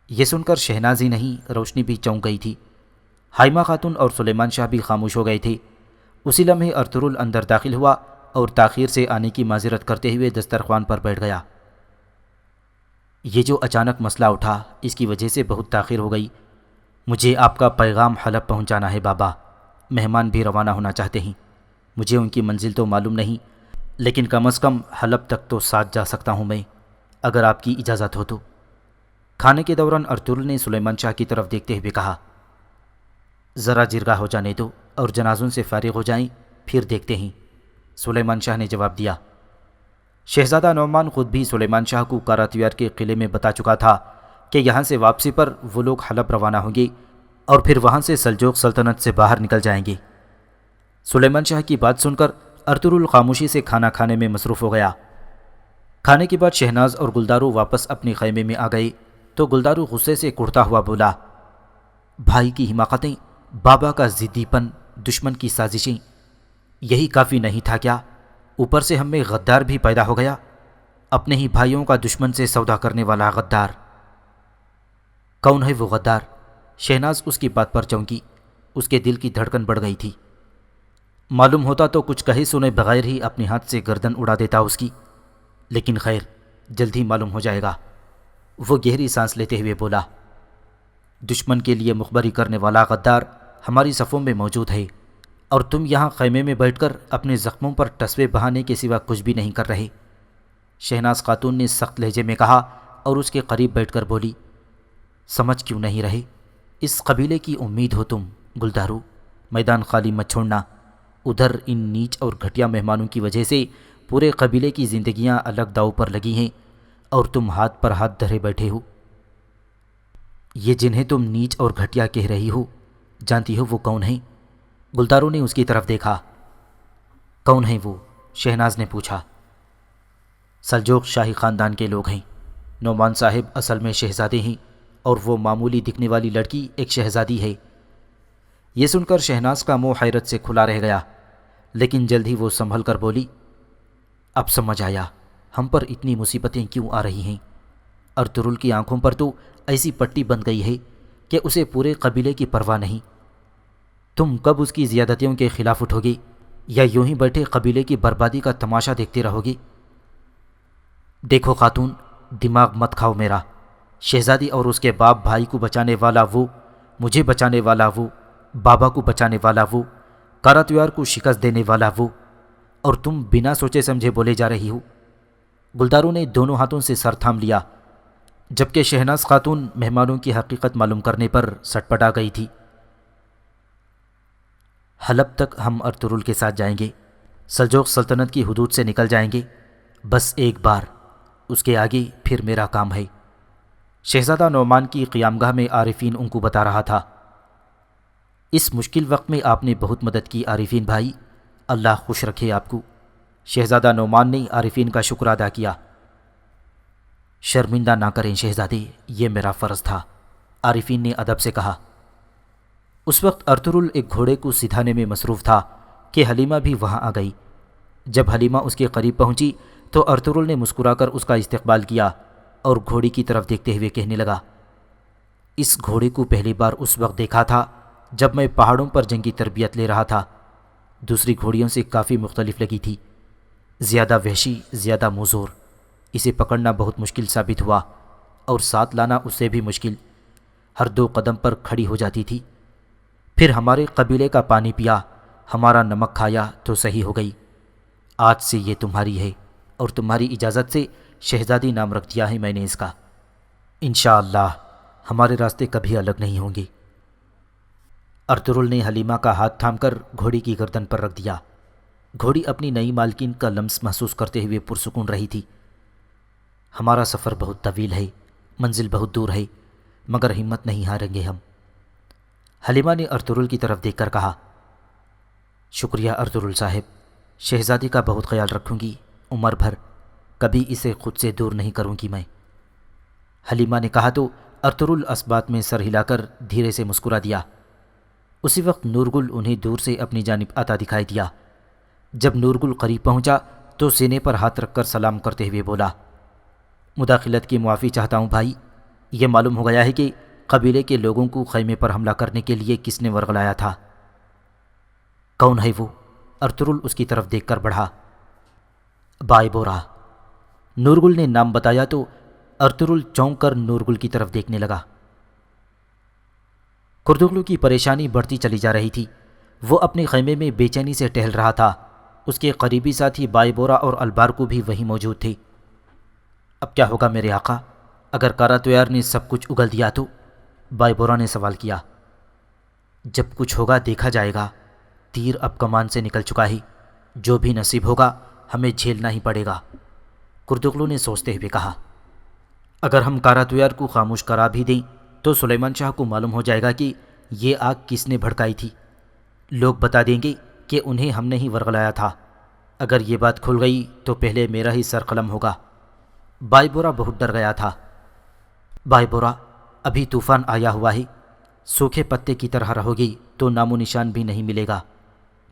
یہ سن کر شہناز ہی نہیں، روشنی بھی چونک گئی تھی۔ حائمہ خاتون اور سلیمان شاہ بھی خاموش ہو گئے تھے۔ اسی لمحے ارطغرل اندر داخل ہوا اور تاخیر سے آنے کی معذرت کرتے ہوئے دسترخوان پر بیٹھ گیا۔ یہ جو اچانک مسئلہ اٹھا، اس کی وجہ سے بہت تاخیر ہو گئی۔ مجھے آپ کا پیغام حلب پہنچانا ہے بابا۔ مہمان بھی روانہ ہونا چاہتے ہیں۔ مجھے ان کی منزل تو معلوم نہیں، لیکن کم از کم حلب تک تو ساتھ جا سکتا ہوں میں، اگر آپ کی اجازت ہو تو۔ کھانے کے دوران ارطغرل نے سلیمان شاہ کی طرف دیکھتے ہوئے کہا، ذرا جرگہ ہو جانے دو اور جنازوں سے فارغ ہو جائیں، پھر دیکھتے ہیں۔ سلیمان شاہ نے جواب دیا۔ شہزادہ نعمان خود بھی سلیمان شاہ کو کاراتیار کے قلعے میں بتا چکا تھا کہ یہاں سے واپسی پر وہ لوگ حلب روانہ ہوں گے اور پھر وہاں سے سلجوق سلطنت سے باہر نکل جائیں گے۔ سلیمان شاہ کی بات سن کر ارطغرل خاموشی سے کھانا کھانے میں مصروف ہو گیا۔ کھانے کے بعد شہناز اور گلدارو واپس اپنے خیمے میں آ گئے تو گلدارو غصے سے کڑتا ہوا بولا، بھائی کی حماقتیں، بابا کا ضدی پن، دشمن کی سازشیں، یہی کافی نہیں تھا کیا؟ اوپر سے ہم میں غدار بھی پیدا ہو گیا، اپنے ہی بھائیوں کا دشمن سے سودا کرنے والا غدار۔ کون ہے وہ غدار؟ شہناز اس کی بات پر چونکی، اس کے دل کی دھڑکن بڑھ گئی تھی۔ معلوم ہوتا تو کچھ کہے سنے بغیر ہی اپنے ہاتھ سے گردن اڑا دیتا اس کی، لیکن خیر، جلد ہی معلوم ہو جائے گا۔ وہ گہری سانس لیتے ہوئے بولا، دشمن کے لیے مخبری کرنے والا غدار ہماری صفوں میں موجود ہے، اور تم یہاں خیمے میں بیٹھ کر اپنے زخموں پر ٹسوے بہانے کے سوا کچھ بھی نہیں کر رہے۔ شہناز خاتون نے سخت لہجے میں کہا اور اس کے قریب بیٹھ کر بولی، سمجھ کیوں نہیں رہے؟ اس قبیلے کی امید ہو تم، گلدارو، میدان خالی مت چھوڑنا۔ ادھر ان نیچ اور گھٹیا مہمانوں کی وجہ سے پورے قبیلے کی زندگیاں الگ داؤ پر لگی ہیں اور تم ہاتھ پر ہاتھ دھرے بیٹھے ہو۔ یہ جنہیں تم نیچ اور گھٹیا کہہ رہی ہو، جانتی ہو وہ کون ہیں؟ گلدارو نے اس کی طرف دیکھا۔ کون ہیں وہ؟ شہناز نے پوچھا۔ سلجوق شاہی خاندان کے لوگ ہیں۔ نعمان صاحب اصل میں شہزادے ہیں اور وہ معمولی دکھنے والی لڑکی ایک شہزادی ہے۔ یہ سن کر شہناز کا منہ حیرت سے کھلا رہ گیا، لیکن جلد ہی وہ سنبھل کر بولی، اب سمجھ آیا ہم پر اتنی مصیبتیں کیوں آ رہی ہیں۔ ارطغرل کی آنکھوں پر تو ایسی پٹی بن گئی ہے کہ اسے پورے قبیلے کی پرواہ نہیں۔ تم کب اس کی زیادتیوں کے خلاف اٹھو گے یا یوں ہی بیٹھے قبیلے کی بربادی کا تماشا دیکھتے رہو گے؟ دیکھو خاتون، دماغ مت کھاؤ میرا۔ شہزادی اور اس کے باپ بھائی کو بچانے والا وہ، مجھے بچانے والا وہ، بابا کو بچانے والا وہ، کاراتیوار کو شکست دینے والا وہ، اور تم بنا سوچے سمجھے بولے جا رہی ہو۔ گلداروں نے دونوں ہاتھوں سے سر تھام لیا، جبکہ شہناز خاتون مہمانوں کی حقیقت معلوم کرنے پر سٹپٹا گئی تھی۔ حلب تک ہم ارطغرل کے ساتھ جائیں گے، سلجوق سلطنت کی حدود سے نکل جائیں گے، بس ایک بار، اس کے آگے پھر میرا کام ہے۔ شہزادہ نعمان کی قیامگاہ میں عارفین ان کو بتا رہا تھا۔ اس مشکل وقت میں آپ نے بہت مدد کی عارفین بھائی، اللہ خوش رکھے آپ کو۔ شہزادہ نعمان نے عارفین کا شکر ادا کیا۔ شرمندہ نہ کریں شہزادے، یہ میرا فرض تھا، عارفین نے ادب سے کہا۔ اس وقت ارطغرل ایک گھوڑے کو سدھانے میں مصروف تھا کہ حلیمہ بھی وہاں آ گئی۔ جب حلیمہ اس کے قریب پہنچی تو ارطغرل نے مسکرا کر اس کا استقبال کیا اور گھوڑی کی طرف دیکھتے ہوئے کہنے لگا، اس گھوڑے کو پہلی بار اس وقت دیکھا تھا جب میں پہاڑوں پر جنگی تربیت لے رہا تھا۔ دوسری گھوڑیوں سے کافی مختلف لگی تھی، زیادہ وحشی، زیادہ موزور۔ اسے پکڑنا بہت مشکل ثابت ہوا اور ساتھ لانا اس سے بھی مشکل۔ ہر 2 قدم پر کھڑی ہو جاتی تھی۔ پھر ہمارے قبیلے کا پانی پیا، ہمارا نمک کھایا تو صحیح ہو گئی۔ آج سے یہ تمہاری ہے اور تمہاری اجازت سے شہزادی نام رکھ دیا ہے میں نے اس کا۔ انشاءاللہ ہمارے راستے کبھی الگ نہیں ہوں گے۔ ارطغرل نے حلیمہ کا ہاتھ تھام کر گھوڑی کی گردن پر رکھ دیا۔ گھوڑی اپنی نئی مالکین کا لمس محسوس کرتے ہوئے پرسکون رہی تھی۔ ہمارا سفر بہت طویل ہے، منزل بہت دور ہے، مگر ہمت نہیں ہاریں گے ہم۔ حلیمہ نے ارطغرل کی طرف دیکھ کر کہا، شکریہ ارطغرل صاحب، شہزادی کا بہت خیال رکھوں گی، عمر بھر کبھی اسے خود سے دور نہیں کروں گی میں۔ حلیمہ نے کہا تو ارطغرل اس بات میں سر ہلا کر دھیرے سے مسکرا دیا۔ اسی وقت نورگل انہیں دور سے اپنی جانب آتا دکھائی دیا۔ جب نورگل قریب پہنچا تو سینے پر ہاتھ رکھ کر سلام کرتے ہوئے بولا، مداخلت کی معافی چاہتا ہوں بھائی، یہ معلوم ہو گیا ہے کہ قبیلے کے لوگوں کو خیمے پر حملہ کرنے کے لیے کس نے ورغلایا تھا۔ کون ہے وہ؟ ارطغرل اس کی طرف دیکھ کر بڑھا۔ بائے بورا۔ نورگل نے نام بتایا تو ارطغرل چونک کر نورگل کی طرف دیکھنے لگا۔ کردغلو کی پریشانی بڑھتی چلی جا رہی تھی۔ وہ اپنے خیمے میں بے چینی سے ٹہل رہا تھا۔ اس کے قریبی ساتھی بائے بورا اور البارکو بھی وہیں موجود تھے۔ اب کیا ہوگا میرے آقا؟ اگر کاراتویار نے سب کچھ اگل دیا تو؟ بائے بورا نے سوال کیا۔ جب کچھ ہوگا دیکھا جائے گا، تیر اب کمان سے نکل چکا ہے، جو بھی نصیب ہوگا ہمیں جھیلنا ہی پڑے گا، کردغلو نے سوچتے ہوئے کہا۔ اگر ہم کاراتویار کو خاموش کرا بھی دیں تو سلیمان شاہ کو معلوم ہو جائے گا کہ یہ آگ کس نے بھڑکائی تھی۔ لوگ بتا دیں گے کہ انہیں ہم نے ہی ورغلایا تھا۔ اگر یہ بات کھل گئی تو پہلے میرا ہی سر قلم ہوگا۔ بائے بورا بہت ڈر گیا تھا۔ بائے بورا، ابھی طوفان آیا ہوا ہے، سوکھے پتے کی طرح رہو گی تو نام و نشان بھی نہیں ملے گا،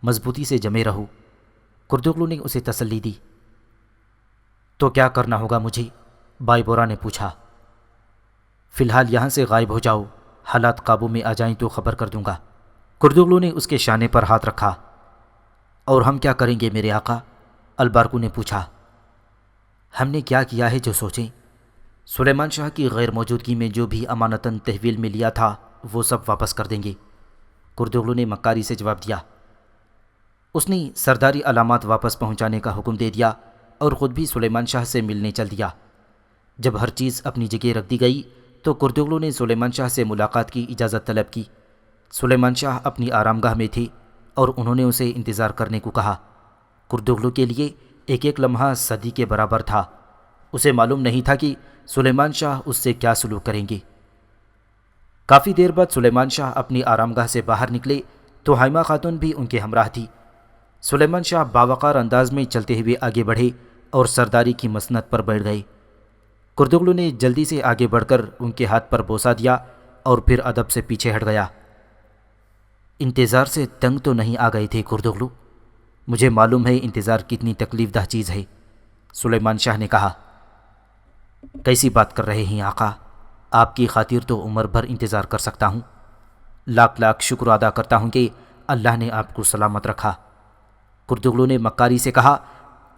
مضبوطی سے جمے رہو، کردغلو نے اسے تسلی دی۔ تو کیا کرنا ہوگا مجھے؟ بائے بورا نے پوچھا۔ فی الحال یہاں سے غائب ہو جاؤ، حالات قابو میں آ جائیں تو خبر کر دوں گا۔ کردغلو نے اس کے شانے پر ہاتھ رکھا۔ اور ہم کیا کریں گے میرے آقا؟ البارکو نے پوچھا۔ ہم نے کیا کیا ہے جو سوچیں؟ سلیمان شاہ کی غیر موجودگی میں جو بھی امانتاً تحویل میں لیا تھا وہ سب واپس کر دیں گے، کردغلو نے مکاری سے جواب دیا۔ اس نے سرداری علامات واپس پہنچانے کا حکم دے دیا اور خود بھی سلیمان شاہ سے ملنے چل دیا۔ جب ہر چیز اپنی جگہ رکھ دی گئی تو کردغلو نے سلیمان شاہ سے ملاقات کی اجازت طلب کی۔ سلیمان شاہ اپنی آرام گاہ میں تھے اور انہوں نے اسے انتظار کرنے کو کہا۔ کردغلو کے لیے ایک ایک لمحہ صدی کے برابر تھا۔ اسے معلوم نہیں تھا کہ سلیمان شاہ اس سے کیا سلوک کریں گے۔ کافی دیر بعد سلیمان شاہ اپنی آرام گاہ سے باہر نکلے تو حائمہ خاتون بھی ان کے ہمراہ تھی۔ سلیمان شاہ باوقار انداز میں چلتے ہوئے آگے بڑھے اور سرداری کی مسند پر بیٹھ گئے۔ کردغلو نے جلدی سے آگے بڑھ کر ان کے ہاتھ پر بوسہ دیا اور پھر ادب سے پیچھے ہٹ گیا۔ انتظار سے تنگ تو نہیں آ گئے تھے کردغلو؟ مجھے معلوم ہے انتظار کتنی تکلیف دہ چیز ہے، سلیمان شاہ نے کہا۔ کیسی بات کر رہے ہیں آقا، آپ کی خاطر تو عمر بھر انتظار کر سکتا ہوں۔ لاکھ لاکھ شکر ادا کرتا ہوں کہ اللہ نے آپ کو سلامت رکھا، کردغلو نے مکاری سے کہا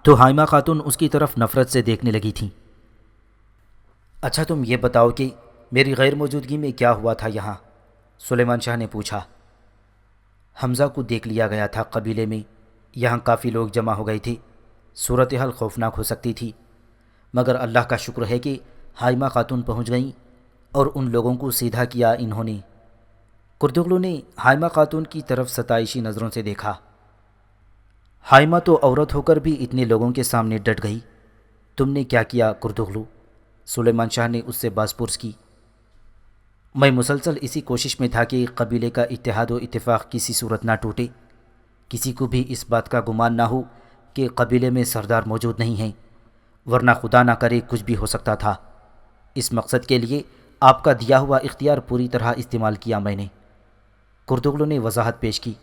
تو حائمہ خاتون اس کی طرف نفرت سے دیکھنے لگی تھیں۔ اچھا تم یہ بتاؤ کہ میری غیر موجودگی میں کیا ہوا تھا یہاں؟ سلیمان شاہ نے پوچھا۔ حمزہ کو دیکھ لیا گیا تھا قبیلے میں، یہاں کافی لوگ جمع ہو گئے تھے، صورتحال خوفناک ہو سکتی تھی، مگر اللہ کا شکر ہے کہ حائمہ خاتون پہنچ گئیں اور ان لوگوں کو سیدھا کیا انہوں نے۔ کردغلو نے حائمہ خاتون کی طرف ستائشی نظروں سے دیکھا۔ حائمہ تو عورت ہو کر بھی اتنے لوگوں کے سامنے ڈٹ گئی، تم نے کیا کیا کردغلو؟ سلیمان شاہ نے اس سے باز پرس کی۔ میں مسلسل اسی کوشش میں تھا کہ قبیلے کا اتحاد و اتفاق کسی صورت نہ ٹوٹے، کسی کو بھی اس بات کا گمان نہ ہو کہ قبیلے میں سردار موجود نہیں ہیں، ورنہ خدا نہ کرے کچھ بھی ہو سکتا تھا۔ اس مقصد کے لیے آپ کا دیا ہوا اختیار پوری طرح استعمال کیا میں نے، کردغلو نے وضاحت پیش کی۔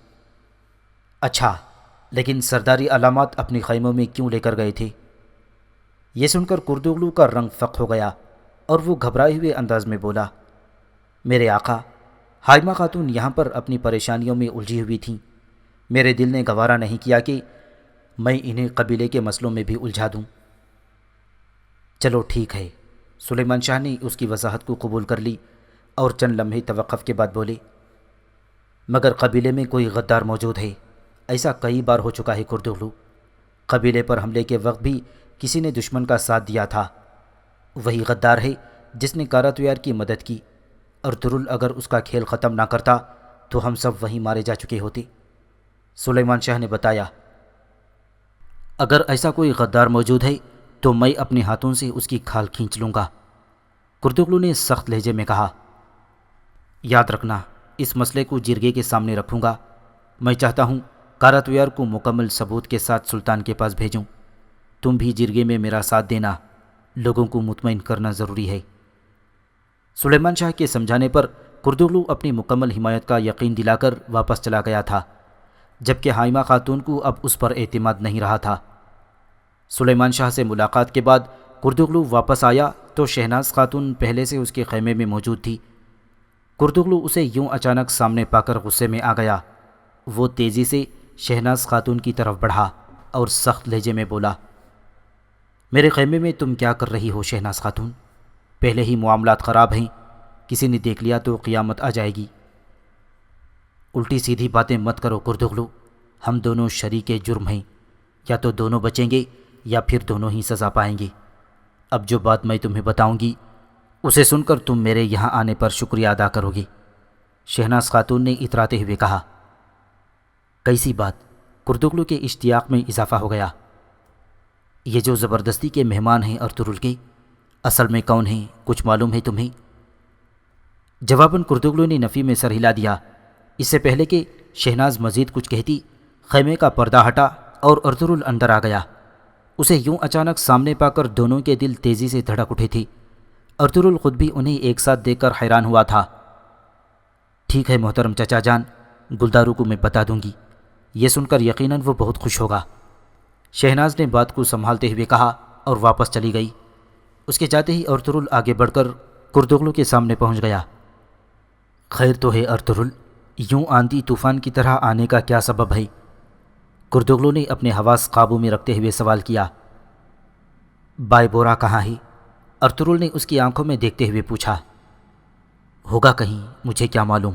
اچھا، لیکن سرداری علامات اپنے خیموں میں کیوں لے کر گئے تھے؟ یہ سن کر کردغلو کا رنگ فق ہو گیا اور وہ گھبرائے ہوئے انداز میں بولا، میرے آقا، حائمہ خاتون یہاں پر اپنی پریشانیوں میں الجھی ہوئی تھیں، میرے دل نے گوارا نہیں کیا کہ میں انہیں قبیلے کے مسئلوں میں بھی الجھا دوں۔ چلو ٹھیک ہے، سلیمان شاہ نے اس کی وضاحت کو قبول کر لی اور چند لمحے توقف کے بعد بولے، مگر قبیلے میں کوئی غدار موجود ہے، ایسا کئی بار ہو چکا ہے کردغلو، قبیلے پر حملے کے وقت بھی کسی نے دشمن کا ساتھ دیا تھا، وہی غدار ہے جس نے کاراتویار کی مدد کی، ارطغرل اگر اس کا کھیل ختم نہ کرتا تو ہم سب وہیں مارے جا چکے ہوتے، سلیمان شاہ نے بتایا۔ اگر ایسا کوئی غدار موجود ہے تو میں اپنے ہاتھوں سے اس کی کھال کھینچ لوں گا، کردغلو نے سخت لہجے میں کہا۔ یاد رکھنا، اس مسئلے کو جرگے کے سامنے رکھوں گا، میں چاہتا ہوں کاراتویار کو مکمل ثبوت کے ساتھ سلطان کے پاس بھیجوں، تم بھی جرگے میں میرا ساتھ دینا، لوگوں کو مطمئن کرنا ضروری ہے۔ سلیمان شاہ کے سمجھانے پر کردغلو اپنی مکمل حمایت کا یقین دلا کر واپس چلا گیا تھا، جبکہ حائمہ خاتون کو اب اس پر اعتماد نہیں رہا تھا۔ سلیمان شاہ سے ملاقات کے بعد کردغلو واپس آیا تو شہناز خاتون پہلے سے اس کے خیمے میں موجود تھی۔ کردغلو اسے یوں اچانک سامنے پا کر غصے میں آ گیا، وہ تیزی سے شہناز خاتون کی طرف بڑھا اور سخت لہجے میں بولا، میرے خیمے میں تم کیا کر رہی ہو شہناز خاتون؟ پہلے ہی معاملات خراب ہیں، کسی نے دیکھ لیا تو قیامت آ جائے گی۔ الٹی سیدھی باتیں مت کرو کردغلو، ہم دونوں شریک جرم ہیں، یا تو دونوں بچیں گے یا پھر دونوں ہی سزا پائیں گے۔ اب جو بات میں تمہیں بتاؤں گی اسے سن کر تم میرے یہاں آنے پر شکریہ ادا کرو گے، شہناز خاتون نے اتراتے ہوئے کہا۔ کیسی بات؟ کردغلو کے اشتیاق میں اضافہ ہو گیا۔ یہ جو زبردستی کے مہمان ہیں ارطغرل کے، اصل میں کون ہیں، کچھ معلوم ہے تمہیں؟ جواباً کردغلو نے نفی میں سر ہلا دیا۔ اس سے پہلے کہ شہناز مزید کچھ کہتی، خیمے کا پردہ ہٹا اور ارطغرل اندر آ گیا۔ اسے یوں اچانک سامنے پا کر دونوں کے دل تیزی سے دھڑک اٹھے تھے۔ ارطغرل خود بھی انہیں ایک ساتھ دیکھ کر حیران ہوا تھا۔ ٹھیک ہے محترم چچا جان، گلدارو کو میں بتا دوں گی، یہ سن کر یقیناً وہ بہت خوش ہوگا، شہناز نے بات کو سنبھالتے ہوئے کہا اور واپس چلی گئی۔ اس کے جاتے ہی ارطغرل آگے بڑھ کر کردغلو کے سامنے پہنچ گیا۔ خیر تو ہے ارطغرل، یوں آندھی طوفان کی طرح آنے کا کیا سبب ہے؟ کردغلو نے اپنے حواس قابو میں رکھتے ہوئے سوال کیا۔ بائے بورا کہاں ہے؟ ارطغرل نے اس کی آنکھوں میں دیکھتے ہوئے پوچھا۔ ہوگا کہیں، مجھے کیا معلوم،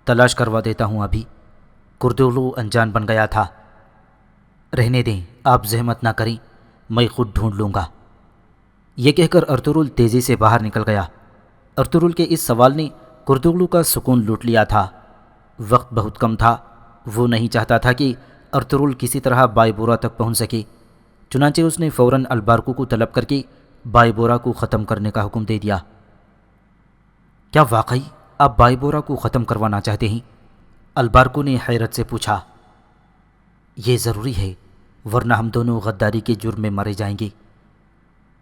تلاش کروا دیتا ہوں ابھی، کردغلو انجان بن گیا تھا۔ رہنے دیں، آپ زحمت نہ کریں، میں خود ڈھونڈ لوں گا، یہ کہہ کر ارطغرل تیزی سے باہر نکل گیا۔ ارطغرل کے اس سوال نے کردغلو کا سکون لوٹ لیا تھا۔ وقت بہت کم تھا، وہ نہیں چاہتا تھا کہ ارطغرل کسی طرح بائے بورا تک پہنچ سکے، چنانچہ اس نے فوراً البارکو کو طلب کر کے بائے بورا کو ختم کرنے کا حکم دے دیا۔ کیا واقعی آپ بائے بورا کو ختم کروانا چاہتے ہیں؟ البارکو نے حیرت سے پوچھا۔ یہ ضروری ہے ورنہ ہم دونوں غداری کے جرم میں مارے جائیں گے۔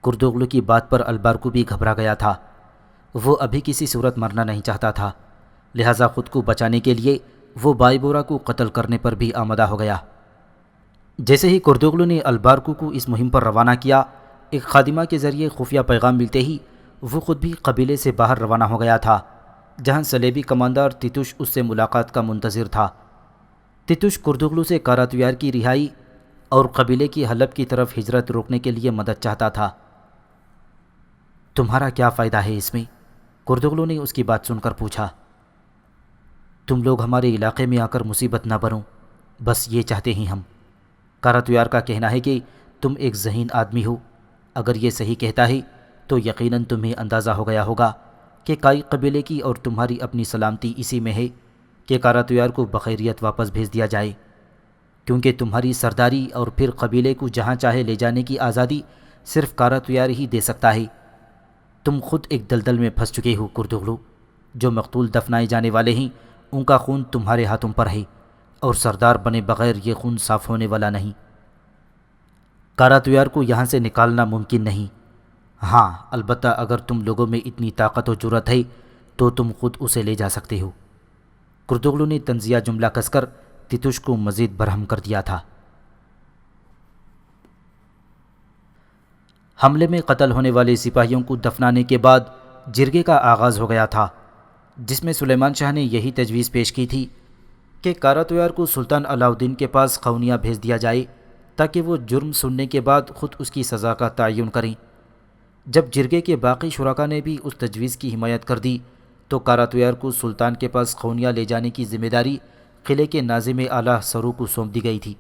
کردوغلو کی بات پر البارکو بھی گھبرا گیا تھا۔ وہ ابھی کسی صورت مرنا نہیں چاہتا تھا، لہٰذا خود کو بچانے کے لیے وہ بائبورا کو قتل کرنے پر بھی آمادہ ہو گیا۔ جیسے ہی کردوغلو نے البارکو کو اس مہم پر روانہ کیا، ایک خادمہ کے ذریعے خفیہ پیغام ملتے ہی وہ خود بھی قبیلے سے باہر روانہ ہو گیا تھا، جہاں صلیبی کماندار تیتوش اس سے ملاقات کا منتظر تھا۔ تیتوش کردوغلو سے کاراتویار کی رہائی اور قبیلے کی حلب کی طرف ہجرت روکنے کے لیے مدد چاہتا تھا۔ تمہارا کیا فائدہ ہے اس میں؟ کردوغلو نے اس کی بات سن کر پوچھا۔ تم لوگ ہمارے علاقے میں آ کر مصیبت نہ بنو، بس یہ چاہتے ہیں ہم۔ کاراتویار کا کہنا ہے کہ تم ایک ذہین آدمی ہو۔ اگر یہ صحیح کہتا ہے تو یقیناً تمہیں اندازہ ہو گیا ہوگا کہ کائی قبیلے کی اور تمہاری اپنی سلامتی اسی میں ہے کہ کاراتویار کو بخیریت واپس بھیج دیا جائے، کیونکہ تمہاری سرداری اور پھر قبیلے کو جہاں چاہے لے جانے کی آزادی صرف کاراتویار ہی دے سکتا ہے۔ تم خود ایک دلدل میں پھنس چکے ہو کردوغلو۔ جو مقتول دفنائے جانے والے ہیں ان کا خون تمہارے ہاتھوں پر ہے، اور سردار بنے بغیر یہ خون صاف ہونے والا نہیں۔ کاراتویار کو یہاں سے نکالنا ممکن نہیں۔ ہاں، البتہ اگر تم لوگوں میں اتنی طاقت و جرأت ہے تو تم خود اسے لے جا سکتے ہو۔ کردوغلو نے طنزیہ جملہ کس کر تیتوش کو مزید برہم کر دیا تھا۔ حملے میں قتل ہونے والے سپاہیوں کو دفنانے کے بعد جرگے کا آغاز ہو گیا تھا، جس میں سلیمان شاہ نے یہی تجویز پیش کی تھی کہ کاراتویار کو سلطان علاؤ الدین کے پاس خونیہ بھیج دیا جائے تاکہ وہ جرم سننے کے بعد خود اس کی سزا کا تعین کریں۔ جب جرگے کے باقی شرکاء نے بھی اس تجویز کی حمایت کر دی تو کاراتویار کو سلطان کے پاس خونیہ لے جانے کی ذمہ داری قلعے کے ناظم اعلیٰ سرو کو سونپ دی گئی تھی۔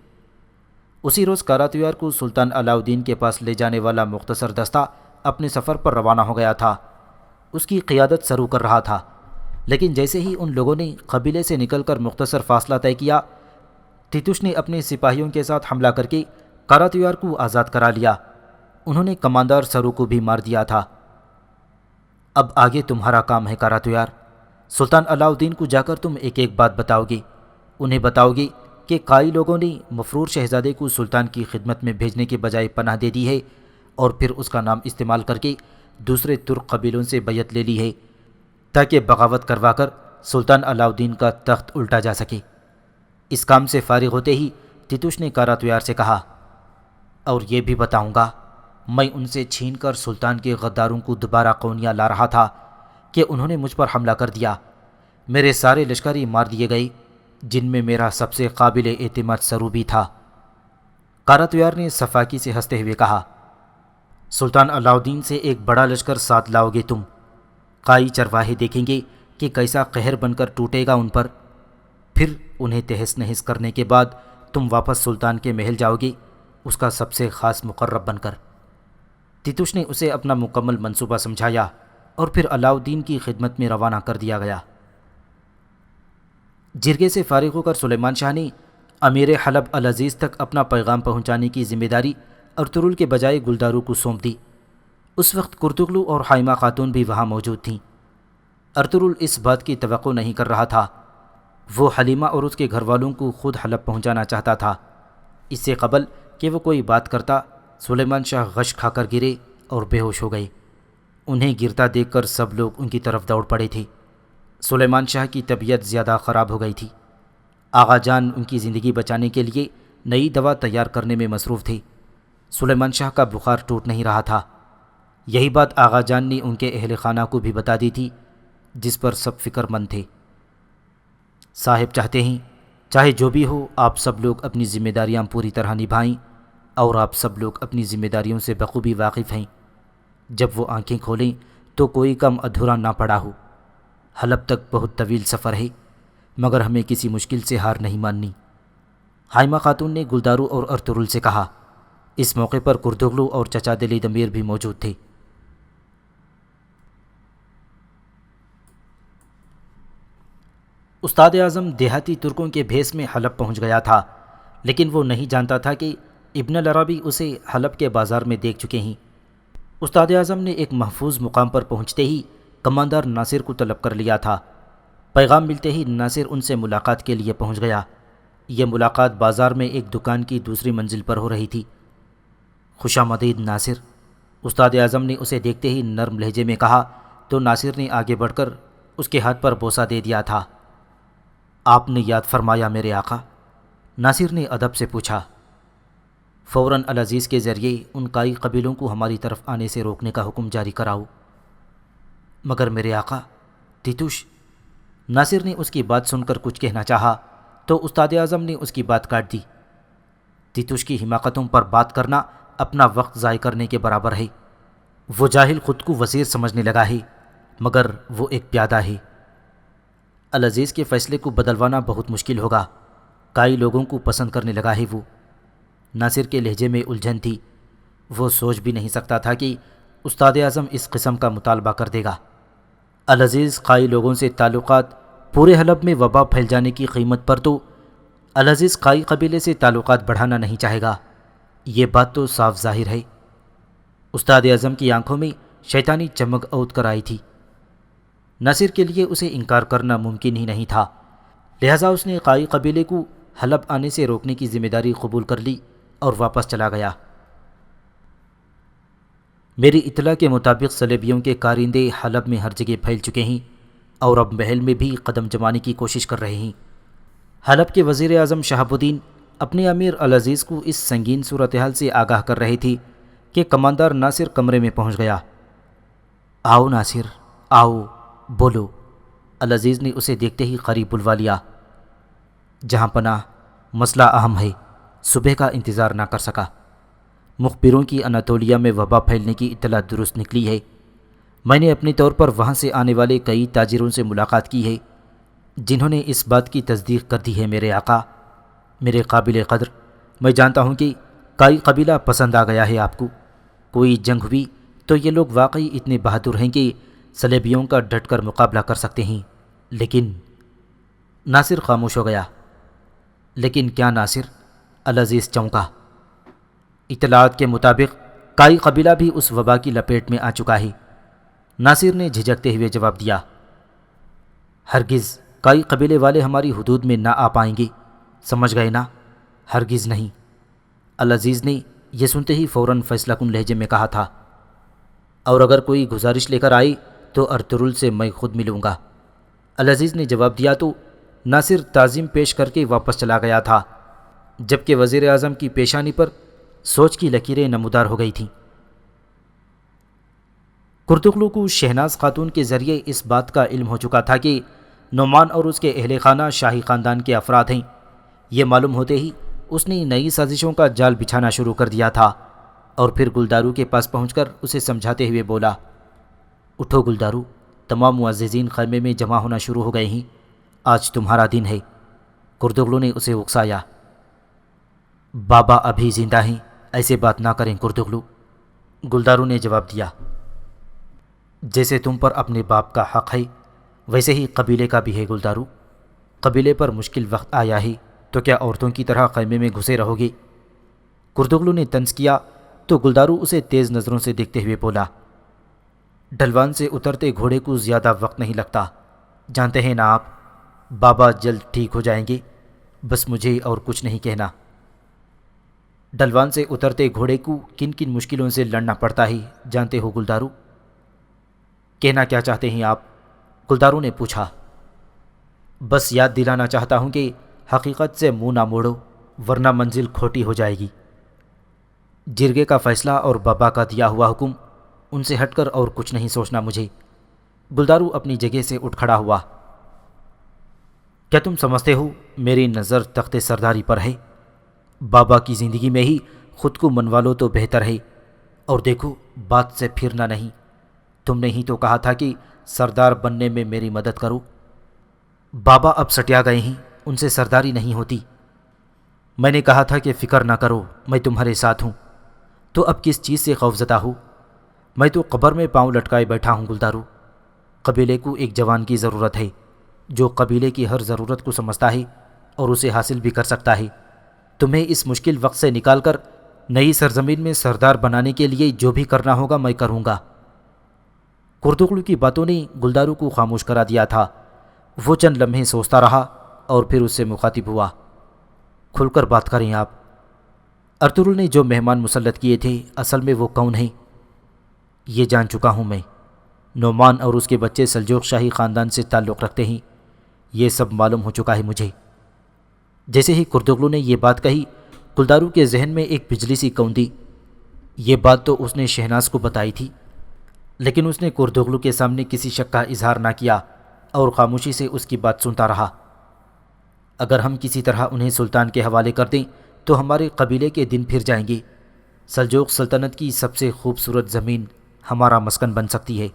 اسی روز کاراتویار کو سلطان علاؤ الدین کے پاس لے جانے والا مختصر دستہ اپنے سفر پر روانہ ہو گیا تھا۔ اس کی قیادت سرو کر رہا تھا، لیکن جیسے ہی ان لوگوں نے قبیلے سے نکل کر مختصر فاصلہ طے کیا، تیتوش نے اپنے سپاہیوں کے ساتھ حملہ کر کے کاراتویار کو آزاد کرا لیا۔ انہوں نے کماندار سرو کو بھی مار دیا تھا۔ اب آگے تمہارا کام ہے کاراتویار۔ سلطان علاؤ الدین کو جا کر تم ایک ایک بات بتاؤ گے۔ انہیں بتاؤ گے کہ کائی لوگوں نے مفرور شہزادے کو سلطان کی خدمت میں بھیجنے کے بجائے پناہ دے دی ہے، اور پھر اس کا نام استعمال کر کے دوسرے ترک قبیلوں سے بیعت لے لی ہے تاکہ بغاوت کروا کر سلطان علاؤ الدین کا تخت الٹا جا سکے۔ اس کام سے فارغ ہوتے ہی تیتوش نے کاراتویار سے کہا، اور یہ بھی بتاؤں گا، میں ان سے چھین کر سلطان کے غداروں کو دوبارہ قونیہ لا رہا تھا کہ انہوں نے مجھ پر حملہ کر دیا۔ میرے سارے لشکری مار دیے گئے، جن میں میرا سب سے قابل اعتماد سرو بھی تھا۔ کاراتویار نے صفاکی سے ہنستے ہوئے کہا، سلطان علاؤ الدین سے ایک بڑا لشکر ساتھ لاؤ گے تم؟ کائی چرواہے دیکھیں گے کہ کیسا قہر بن کر ٹوٹے گا ان پر، پھر انہیں تہس نہس کرنے کے بعد تم واپس سلطان کے محل جاؤ گے، اس کا سب سے خاص مقرب بن کر۔ تیتوش نے اسے اپنا مکمل منصوبہ سمجھایا اور پھر علاؤ الدین کی خدمت میں روانہ کر دیا گیا۔ جرگے سے فارغ ہو کر سلیمان شاہ نے امیر حلب العزیز تک اپنا پیغام پہنچانے کی ذمہ داری ارطغرل کے بجائے گلدارو کو سونپ دی۔ اس وقت کرتغلو اور حائمہ خاتون بھی وہاں موجود تھیں۔ ارطغرل اس بات کی توقع نہیں کر رہا تھا۔ وہ حلیمہ اور اس کے گھر والوں کو خود حلب پہنچانا چاہتا تھا۔ اس سے قبل کہ وہ کوئی بات کرتا، سلیمان شاہ غش کھا کر گرے اور بے ہوش ہو گئے۔ انہیں گرتا دیکھ کر سب لوگ ان کی طرف دوڑ پڑے تھے۔ سلیمان شاہ کی طبیعت زیادہ خراب ہو گئی تھی۔ آغا جان ان کی زندگی بچانے کے لیے نئی دوا تیار کرنے میں مصروف تھے۔ سلیمان شاہ کا بخار ٹوٹ نہیں رہا تھا۔ یہی بات آغا جان نے ان کے اہل خانہ کو بھی بتا دی تھی، جس پر سب فکر مند تھے۔ صاحب چاہتے ہیں چاہے جو بھی ہو آپ سب لوگ اپنی ذمہ داریاں پوری طرح نبھائیں، اور آپ سب لوگ اپنی ذمہ داریوں سے بخوبی واقف ہیں۔ جب وہ آنکھیں کھولیں تو کوئی کام ادھورا نہ پڑا ہو۔ حلب تک بہت طویل سفر ہے، مگر ہمیں کسی مشکل سے ہار نہیں ماننی۔ حائمہ خاتون نے گلدارو اور ارطغرل سے کہا۔ اس موقع پر کرتغلو اور چچا دلی دمیر بھی موجود تھے۔ استاد اعظم دیہاتی ترکوں کے بھیس میں حلب پہنچ گیا تھا، لیکن وہ نہیں جانتا تھا کہ ابن العربی اسے حلب کے بازار میں دیکھ چکے ہیں۔ استاد اعظم نے ایک محفوظ مقام پر پہنچتے ہی کماندار ناصر کو طلب کر لیا تھا۔ پیغام ملتے ہی ناصر ان سے ملاقات کے لیے پہنچ گیا۔ یہ ملاقات بازار میں ایک دکان کی دوسری منزل پر ہو رہی تھی۔ خوش آمدید ناصر، استاد اعظم نے اسے دیکھتے ہی نرم لہجے میں کہا تو ناصر نے آگے بڑھ کر اس کے ہاتھ پر بوسہ دے دیا تھا۔ آپ نے یاد فرمایا میرے آقا؟ ناصر نے ادب سے پوچھا۔ فوراً العزیز کے ذریعے ان کائی قبیلوں کو ہماری طرف آنے سے روکنے کا حکم جاری کراؤ۔ مگر میرے آقا تیتوش، ناصر نے اس کی بات سن کر کچھ کہنا چاہا تو استاد اعظم نے اس کی بات کاٹ دی۔ تیتوش کی حماقتوں پر بات کرنا اپنا وقت ضائع کرنے کے برابر ہے۔ وہ جاہل خود کو وزیر سمجھنے لگا ہے، مگر وہ ایک پیادہ ہے۔ العزیز کے فیصلے کو بدلوانا بہت مشکل ہوگا۔ کئی لوگوں کو پسند کرنے لگا ہے وہ۔ ناصر کے لہجے میں الجھن تھی۔ وہ سوچ بھی نہیں سکتا تھا کہ استاد اعظم اس قسم کا مطالبہ کر دے گا۔ العزیز قائی لوگوں سے تعلقات پورے حلب میں وبا پھیل جانے کی قیمت پر تو العزیز قائی قبیلے سے تعلقات بڑھانا نہیں چاہے گا، یہ بات تو صاف ظاہر ہے۔ استاد اعظم کی آنکھوں میں شیطانی چمک اوت کر آئی تھی۔ ناصر کے لیے اسے انکار کرنا ممکن ہی نہیں تھا، لہذا اس نے قائی قبیلے کو حلب آنے سے روکنے کی ذمہ داری قبول کر لی اور واپس چلا گیا۔ میری اطلاع کے مطابق صلیبیوں کے کارندے حلب میں ہر جگہ پھیل چکے ہیں اور اب محل میں بھی قدم جمانے کی کوشش کر رہے ہیں۔ حلب کے وزیر اعظم شہاب الدین اپنے امیر العزیز کو اس سنگین صورتحال سے آگاہ کر رہے تھے کہ کماندار ناصر کمرے میں پہنچ گیا۔ آؤ ناصر، آؤ، بولو۔ العزیز نے اسے دیکھتے ہی قریب بلوا لیا۔ جہاں پناہ، مسئلہ اہم ہے، صبح کا انتظار نہ کر سکا۔ مخبروں کی اناتولیہ میں وبا پھیلنے کی اطلاع درست نکلی ہے۔ میں نے اپنے طور پر وہاں سے آنے والے کئی تاجروں سے ملاقات کی ہے، جنہوں نے اس بات کی تصدیق کر دی ہے میرے آقا۔ میرے قابل قدر، میں جانتا ہوں کہ کائی قبیلہ پسند آ گیا ہے آپ کو۔ کوئی جنگ ہوئی تو یہ لوگ واقعی اتنے بہادر ہیں کہ صلیبیوں کا ڈٹ کر مقابلہ کر سکتے ہیں، لیکن… ناصر خاموش ہو گیا۔ لیکن کیا ناصر؟ العزیز چونکا۔ اطلاعات کے مطابق کائی قبیلہ بھی اس وبا کی لپیٹ میں آ چکا ہے۔ ناصر نے جھجکتے ہوئے جواب دیا۔ ہرگز کائی قبیلے والے ہماری حدود میں نہ آ پائیں گے، سمجھ گئے نا؟ ہرگز نہیں۔ العزیز نے یہ سنتے ہی فوراً فیصلہ کن لہجے میں کہا تھا۔ اور اگر کوئی گزارش لے کر آئی تو ارطغرل سے میں خود ملوں گا۔ العزیز نے جواب دیا تو ناصر تعظیم پیش کر کے واپس چلا گیا تھا، جبکہ وزیر اعظم کی پیشانی پر سوچ کی لکیریں نمودار ہو گئی تھیں۔ کرتغلو کو شہناز خاتون کے ذریعے اس بات کا علم ہو چکا تھا کہ نعمان اور اس کے اہل خانہ شاہی خاندان کے افراد ہیں۔ یہ معلوم ہوتے ہی اس نے نئی سازشوں کا جال بچھانا شروع کر دیا تھا، اور پھر گلدارو کے پاس پہنچ کر اسے سمجھاتے ہوئے بولا، اٹھو گلدارو، تمام معززین خیمے میں جمع ہونا شروع ہو گئے ہیں، آج تمہارا دن ہے۔ کرتغلو نے اسے اکسایا۔ بابا ابھی زندہ ہیں، ایسے بات نہ کریں کرتغلو، گلدارو نے جواب دیا۔ جیسے تم پر اپنے باپ کا حق ہے، ویسے ہی قبیلے کا بھی ہے گلدارو۔ قبیلے پر مشکل وقت آیا ہے تو کیا عورتوں کی طرح خیمے میں گھسے رہو گے؟ کرتغلو نے طنز کیا تو گلدارو اسے تیز نظروں سے دیکھتے ہوئے بولا، ڈھلوان سے اترتے گھوڑے کو زیادہ وقت نہیں لگتا، جانتے ہیں نا آپ، بابا جلد ٹھیک ہو جائیں گے، بس مجھے اور کچھ نہیں کہنا۔ ڈھلوان سے اترتے گھوڑے کو کن کن مشکلوں سے لڑنا پڑتا ہے جانتے ہو گلدارو؟ کہنا کیا چاہتے ہیں آپ؟ گلدارو نے پوچھا۔ بس یاد دلانا چاہتا ہوں کہ حقیقت سے منہ نہ موڑو ورنہ منزل کھوٹی ہو جائے گی۔ جرگے کا فیصلہ اور بابا کا دیا ہوا حکم، ان سے ہٹ کر اور کچھ نہیں سوچنا مجھے۔ گلدارو اپنی جگہ سے اٹھ کھڑا ہوا۔ کیا تم سمجھتے ہو میری نظر تخت سرداری پر ہے؟ بابا کی زندگی میں ہی خود کو منوا لو تو بہتر ہے، اور دیکھو بات سے پھرنا نہیں۔ تم نے ہی تو کہا تھا کہ سردار بننے میں میری مدد کرو۔ بابا اب سٹیا گئے ہیں، ان سے سرداری نہیں ہوتی۔ میں نے کہا تھا کہ فکر نہ کرو، میں تمہارے ساتھ ہوں، تو اب کس چیز سے خوفزدہ ہو؟ میں تو قبر میں پاؤں لٹکائے بیٹھا ہوں گلدارو۔ قبیلے کو ایک جوان کی ضرورت ہے، جو قبیلے کی ہر ضرورت کو سمجھتا ہے اور اسے حاصل بھی کر سکتا ہے۔ تمہیں اس مشکل وقت سے نکال کر نئی سرزمین میں سردار بنانے کے لیے جو بھی کرنا ہوگا میں کروں گا۔ کرتغلو کی باتوں نے گلدارو کو خاموش کرا دیا تھا۔ وہ چند لمحے سوچتا رہا اور پھر اس سے مخاطب ہوا۔ کھل کر بات کریں آپ۔ ارطغرل نے جو مہمان مسلط کیے تھے اصل میں وہ کون ہیں؟ یہ جان چکا ہوں میں، نعمان اور اس کے بچے سلجوق شاہی خاندان سے تعلق رکھتے ہیں، یہ سب معلوم ہو چکا ہے مجھے۔ جیسے ہی کردغلو نے یہ بات کہی، گلدارو کے ذہن میں ایک بجلی سی کوندی۔ یہ بات تو اس نے شہناز کو بتائی تھی، لیکن اس نے کردغلو کے سامنے کسی شک کا اظہار نہ کیا اور خاموشی سے اس کی بات سنتا رہا۔ اگر ہم کسی طرح انہیں سلطان کے حوالے کر دیں تو ہمارے قبیلے کے دن پھر جائیں گے۔ سلجوق سلطنت کی سب سے خوبصورت زمین ہمارا مسکن بن سکتی ہے۔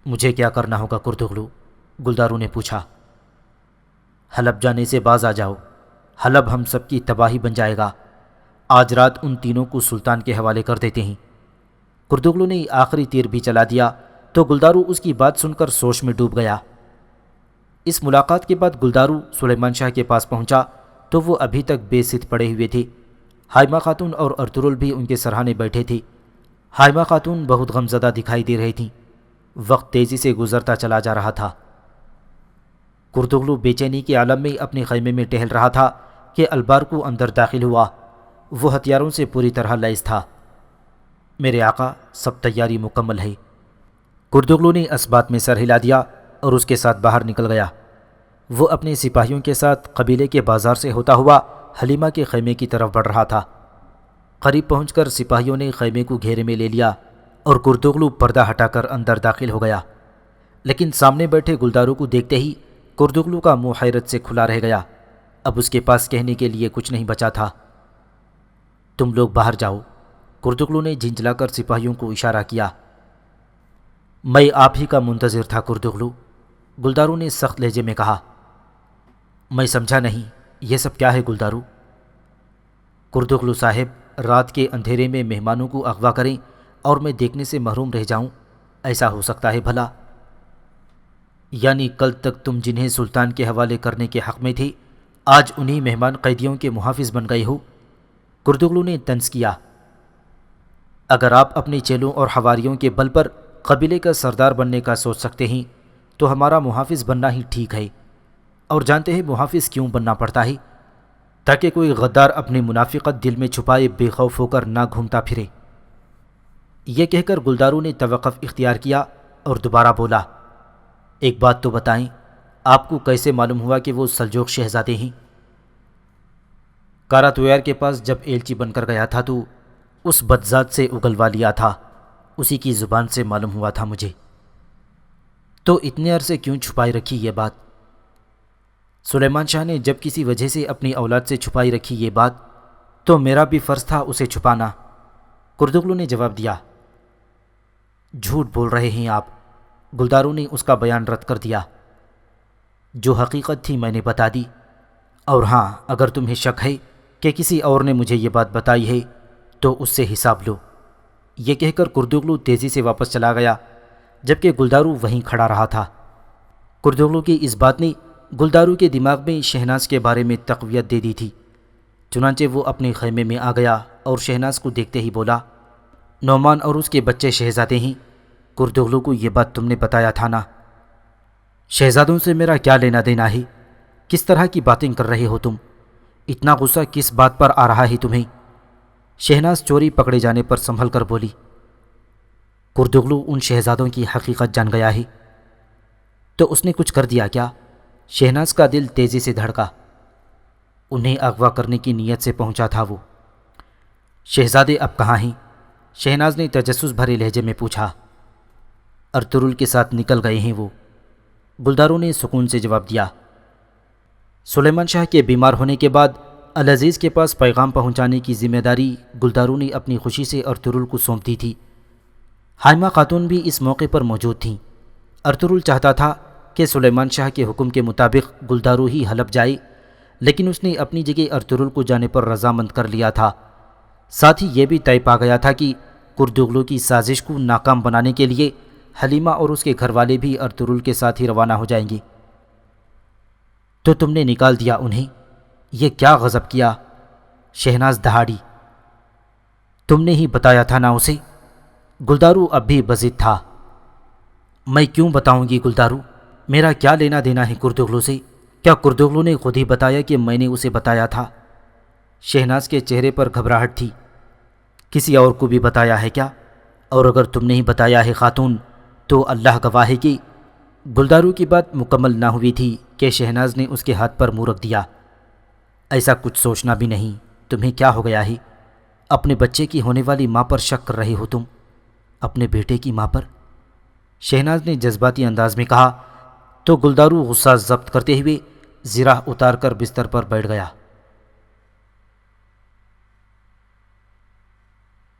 مجھے کیا کرنا ہوگا کردغلو؟ گلدارو نے پوچھا۔ حلب جانے سے باز آ جاؤ، حلب ہم سب کی تباہی بن جائے گا۔ آج رات ان تینوں کو سلطان کے حوالے کر دیتے ہیں۔ کردغلو نے آخری تیر بھی چلا دیا تو گلدارو اس کی بات سن کر سوچ میں ڈوب گیا۔ اس ملاقات کے بعد گلدارو سلیمان شاہ کے پاس پہنچا تو وہ ابھی تک بے ست پڑے ہوئے تھے۔ حائمہ خاتون اور ارطغرل بھی ان کے سرہانے بیٹھے تھے۔ حائمہ خاتون بہت غمزدہ دکھائی دے رہی تھیں۔ وقت تیزی سے گزرتا چلا جا رہا تھا۔ کردغلو بے چینی کے عالم میں اپنے خیمے میں ٹہل رہا تھا کہ البارکو اندر داخل ہوا۔ وہ ہتھیاروں سے پوری طرح لیس تھا۔ میرے آقا، سب تیاری مکمل ہے۔ کردغلو نے اس بات میں سر ہلا دیا اور اس کے ساتھ باہر نکل گیا۔ وہ اپنے سپاہیوں کے ساتھ قبیلے کے بازار سے ہوتا ہوا حلیمہ کے خیمے کی طرف بڑھ رہا تھا۔ قریب پہنچ کر سپاہیوں نے خیمے کو گھیرے میں لے لیا اور کردغلو پردہ ہٹا کر اندر داخل ہو گیا۔ لیکن سامنے بیٹھے گلدارو کو دیکھتے ہی کردغلو کا منہ حیرت سے کھلا رہ گیا۔ اب اس کے پاس کہنے کے لیے کچھ نہیں بچا تھا۔ تم لوگ باہر جاؤ، کردغلو نے جھنجھلا کر سپاہیوں کو اشارہ کیا۔ میں آپ ہی کا منتظر تھا کردغلو، گلدارو نے سخت لہجے میں کہا۔ میں سمجھا نہیں، یہ سب کیا ہے گلدارو؟ کردغلو صاحب، رات کے اندھیرے میں مہمانوں کو اغوا کریں اور میں دیکھنے سے محروم رہ جاؤں، ایسا ہو سکتا ہے بھلا؟ یعنی کل تک تم جنہیں سلطان کے حوالے کرنے کے حق میں تھے، آج انہی مہمان قیدیوں کے محافظ بن گئے ہو؟ کردغلو نے طنز کیا۔ اگر آپ اپنے چیلوں اور حواریوں کے بل پر قبیلے کا سردار بننے کا سوچ سکتے ہیں تو ہمارا محافظ بننا ہی ٹھیک ہے۔ اور جانتے ہیں محافظ کیوں بننا پڑتا ہے؟ تاکہ کوئی غدار اپنی منافقت دل میں چھپائے بے خوف ہو کر نہ گھومتا پھرے۔ یہ کہہ کر گلدارو نے توقف اختیار کیا اور دوبارہ بولا۔ ایک بات تو بتائیں، آپ کو کیسے معلوم ہوا کہ وہ سلجوق شہزادے ہیں؟ کاراتویار کے پاس جب ایلچی بن کر گیا تھا تو اس بدذات سے اگلوا لیا تھا، اسی کی زبان سے معلوم ہوا تھا مجھے۔ تو اتنے عرصے کیوں چھپائی رکھی یہ بات؟ سلیمان شاہ نے جب کسی وجہ سے اپنی اولاد سے چھپائی رکھی یہ بات تو میرا بھی فرض تھا اسے چھپانا، کردغلو نے جواب دیا۔ جھوٹ بول رہے ہیں آپ، گلدارو نے اس کا بیان رد کر دیا۔ جو حقیقت تھی میں نے بتا دی، اور ہاں، اگر تمہیں شک ہے کہ کسی اور نے مجھے یہ بات بتائی ہے تو اس سے حساب لو۔ یہ کہہ کر کردغلو تیزی سے واپس چلا گیا، جبکہ گلدارو وہیں کھڑا رہا تھا۔ کردغلو کی اس بات نے گلدارو کے دماغ میں شہناز کے بارے میں تقویت دے دی تھی۔ چنانچہ وہ اپنے خیمے میں آ گیا اور شہناز کو دیکھتے ہی بولا، نعمان اور اس کے بچے شہزادے ہیں، کردغلو کو یہ بات تم نے بتایا تھا نا؟ شہزادوں سے میرا کیا لینا دینا ہے؟ کس طرح کی باتیں کر رہے ہو تم؟ اتنا غصہ کس بات پر آ رہا ہے تمہیں؟ شہناز چوری پکڑے جانے پر سنبھل کر بولی۔ کردغلو ان شہزادوں کی حقیقت جان گیا ہے تو اس نے کچھ کر دیا کیا؟ شہناز کا دل تیزی سے دھڑکا۔ انہیں اغوا کرنے کی نیت سے پہنچا تھا وہ۔ شہزادے اب کہاں ہیں؟ شہناز نے تجسس بھرے لہجے میں پوچھا۔ ارطغرل کے ساتھ نکل گئے ہیں وہ، گلدارو نے سکون سے جواب دیا۔ سلیمان شاہ کے بیمار ہونے کے بعد العزیز کے پاس پیغام پہنچانے کی ذمہ داری گلدارو نے اپنی خوشی سے ارطغرل کو سونپ دی تھی۔ حائمہ خاتون بھی اس موقع پر موجود تھیں۔ ارطغرل چاہتا تھا کہ سلیمان شاہ کے حکم کے مطابق گلدارو ہی حلب جائے، لیکن اس نے اپنی جگہ ارطغرل کو جانے پر رضامند کر لیا تھا۔ ساتھ ہی یہ بھی طے پا گیا تھا کہ کردغلو کی سازش کو ناکام بنانے کے لیے حلیمہ اور اس کے گھر والے بھی ارطغرل کے ساتھ ہی روانہ ہو جائیں گے۔ تو تم نے نکال دیا انہیں، یہ کیا غضب کیا؟ شہناز دہاڑی۔ تم نے ہی بتایا تھا نا اسے؟ گلدارو اب بھی بضد تھا۔ میں کیوں بتاؤں گی گلدارو؟ میرا کیا لینا دینا ہے کردغلو سے؟ کیا کردوغلو نے خود ہی بتایا کہ میں نے اسے بتایا تھا؟ شہناز کے چہرے پر گھبراہٹ تھی۔ کسی اور کو بھی بتایا ہے کیا؟ اور اگر تم نے ہی بتایا ہے خاتون تو اللہ گواہ ہے کہ گلدارو کی بات مکمل نہ ہوئی تھی کہ شہناز نے اس کے ہاتھ پر منہ رکھ دیا۔ ایسا کچھ سوچنا بھی نہیں، تمہیں کیا ہو گیا ہے؟ اپنے بچے کی ہونے والی ماں پر شک کر رہے ہو تم؟ اپنے بیٹے کی ماں پر؟ شہناز نے جذباتی انداز میں کہا تو گلدارو غصہ ضبط کرتے ہوئے زرہ اتار کر بستر پر بیٹھ گیا۔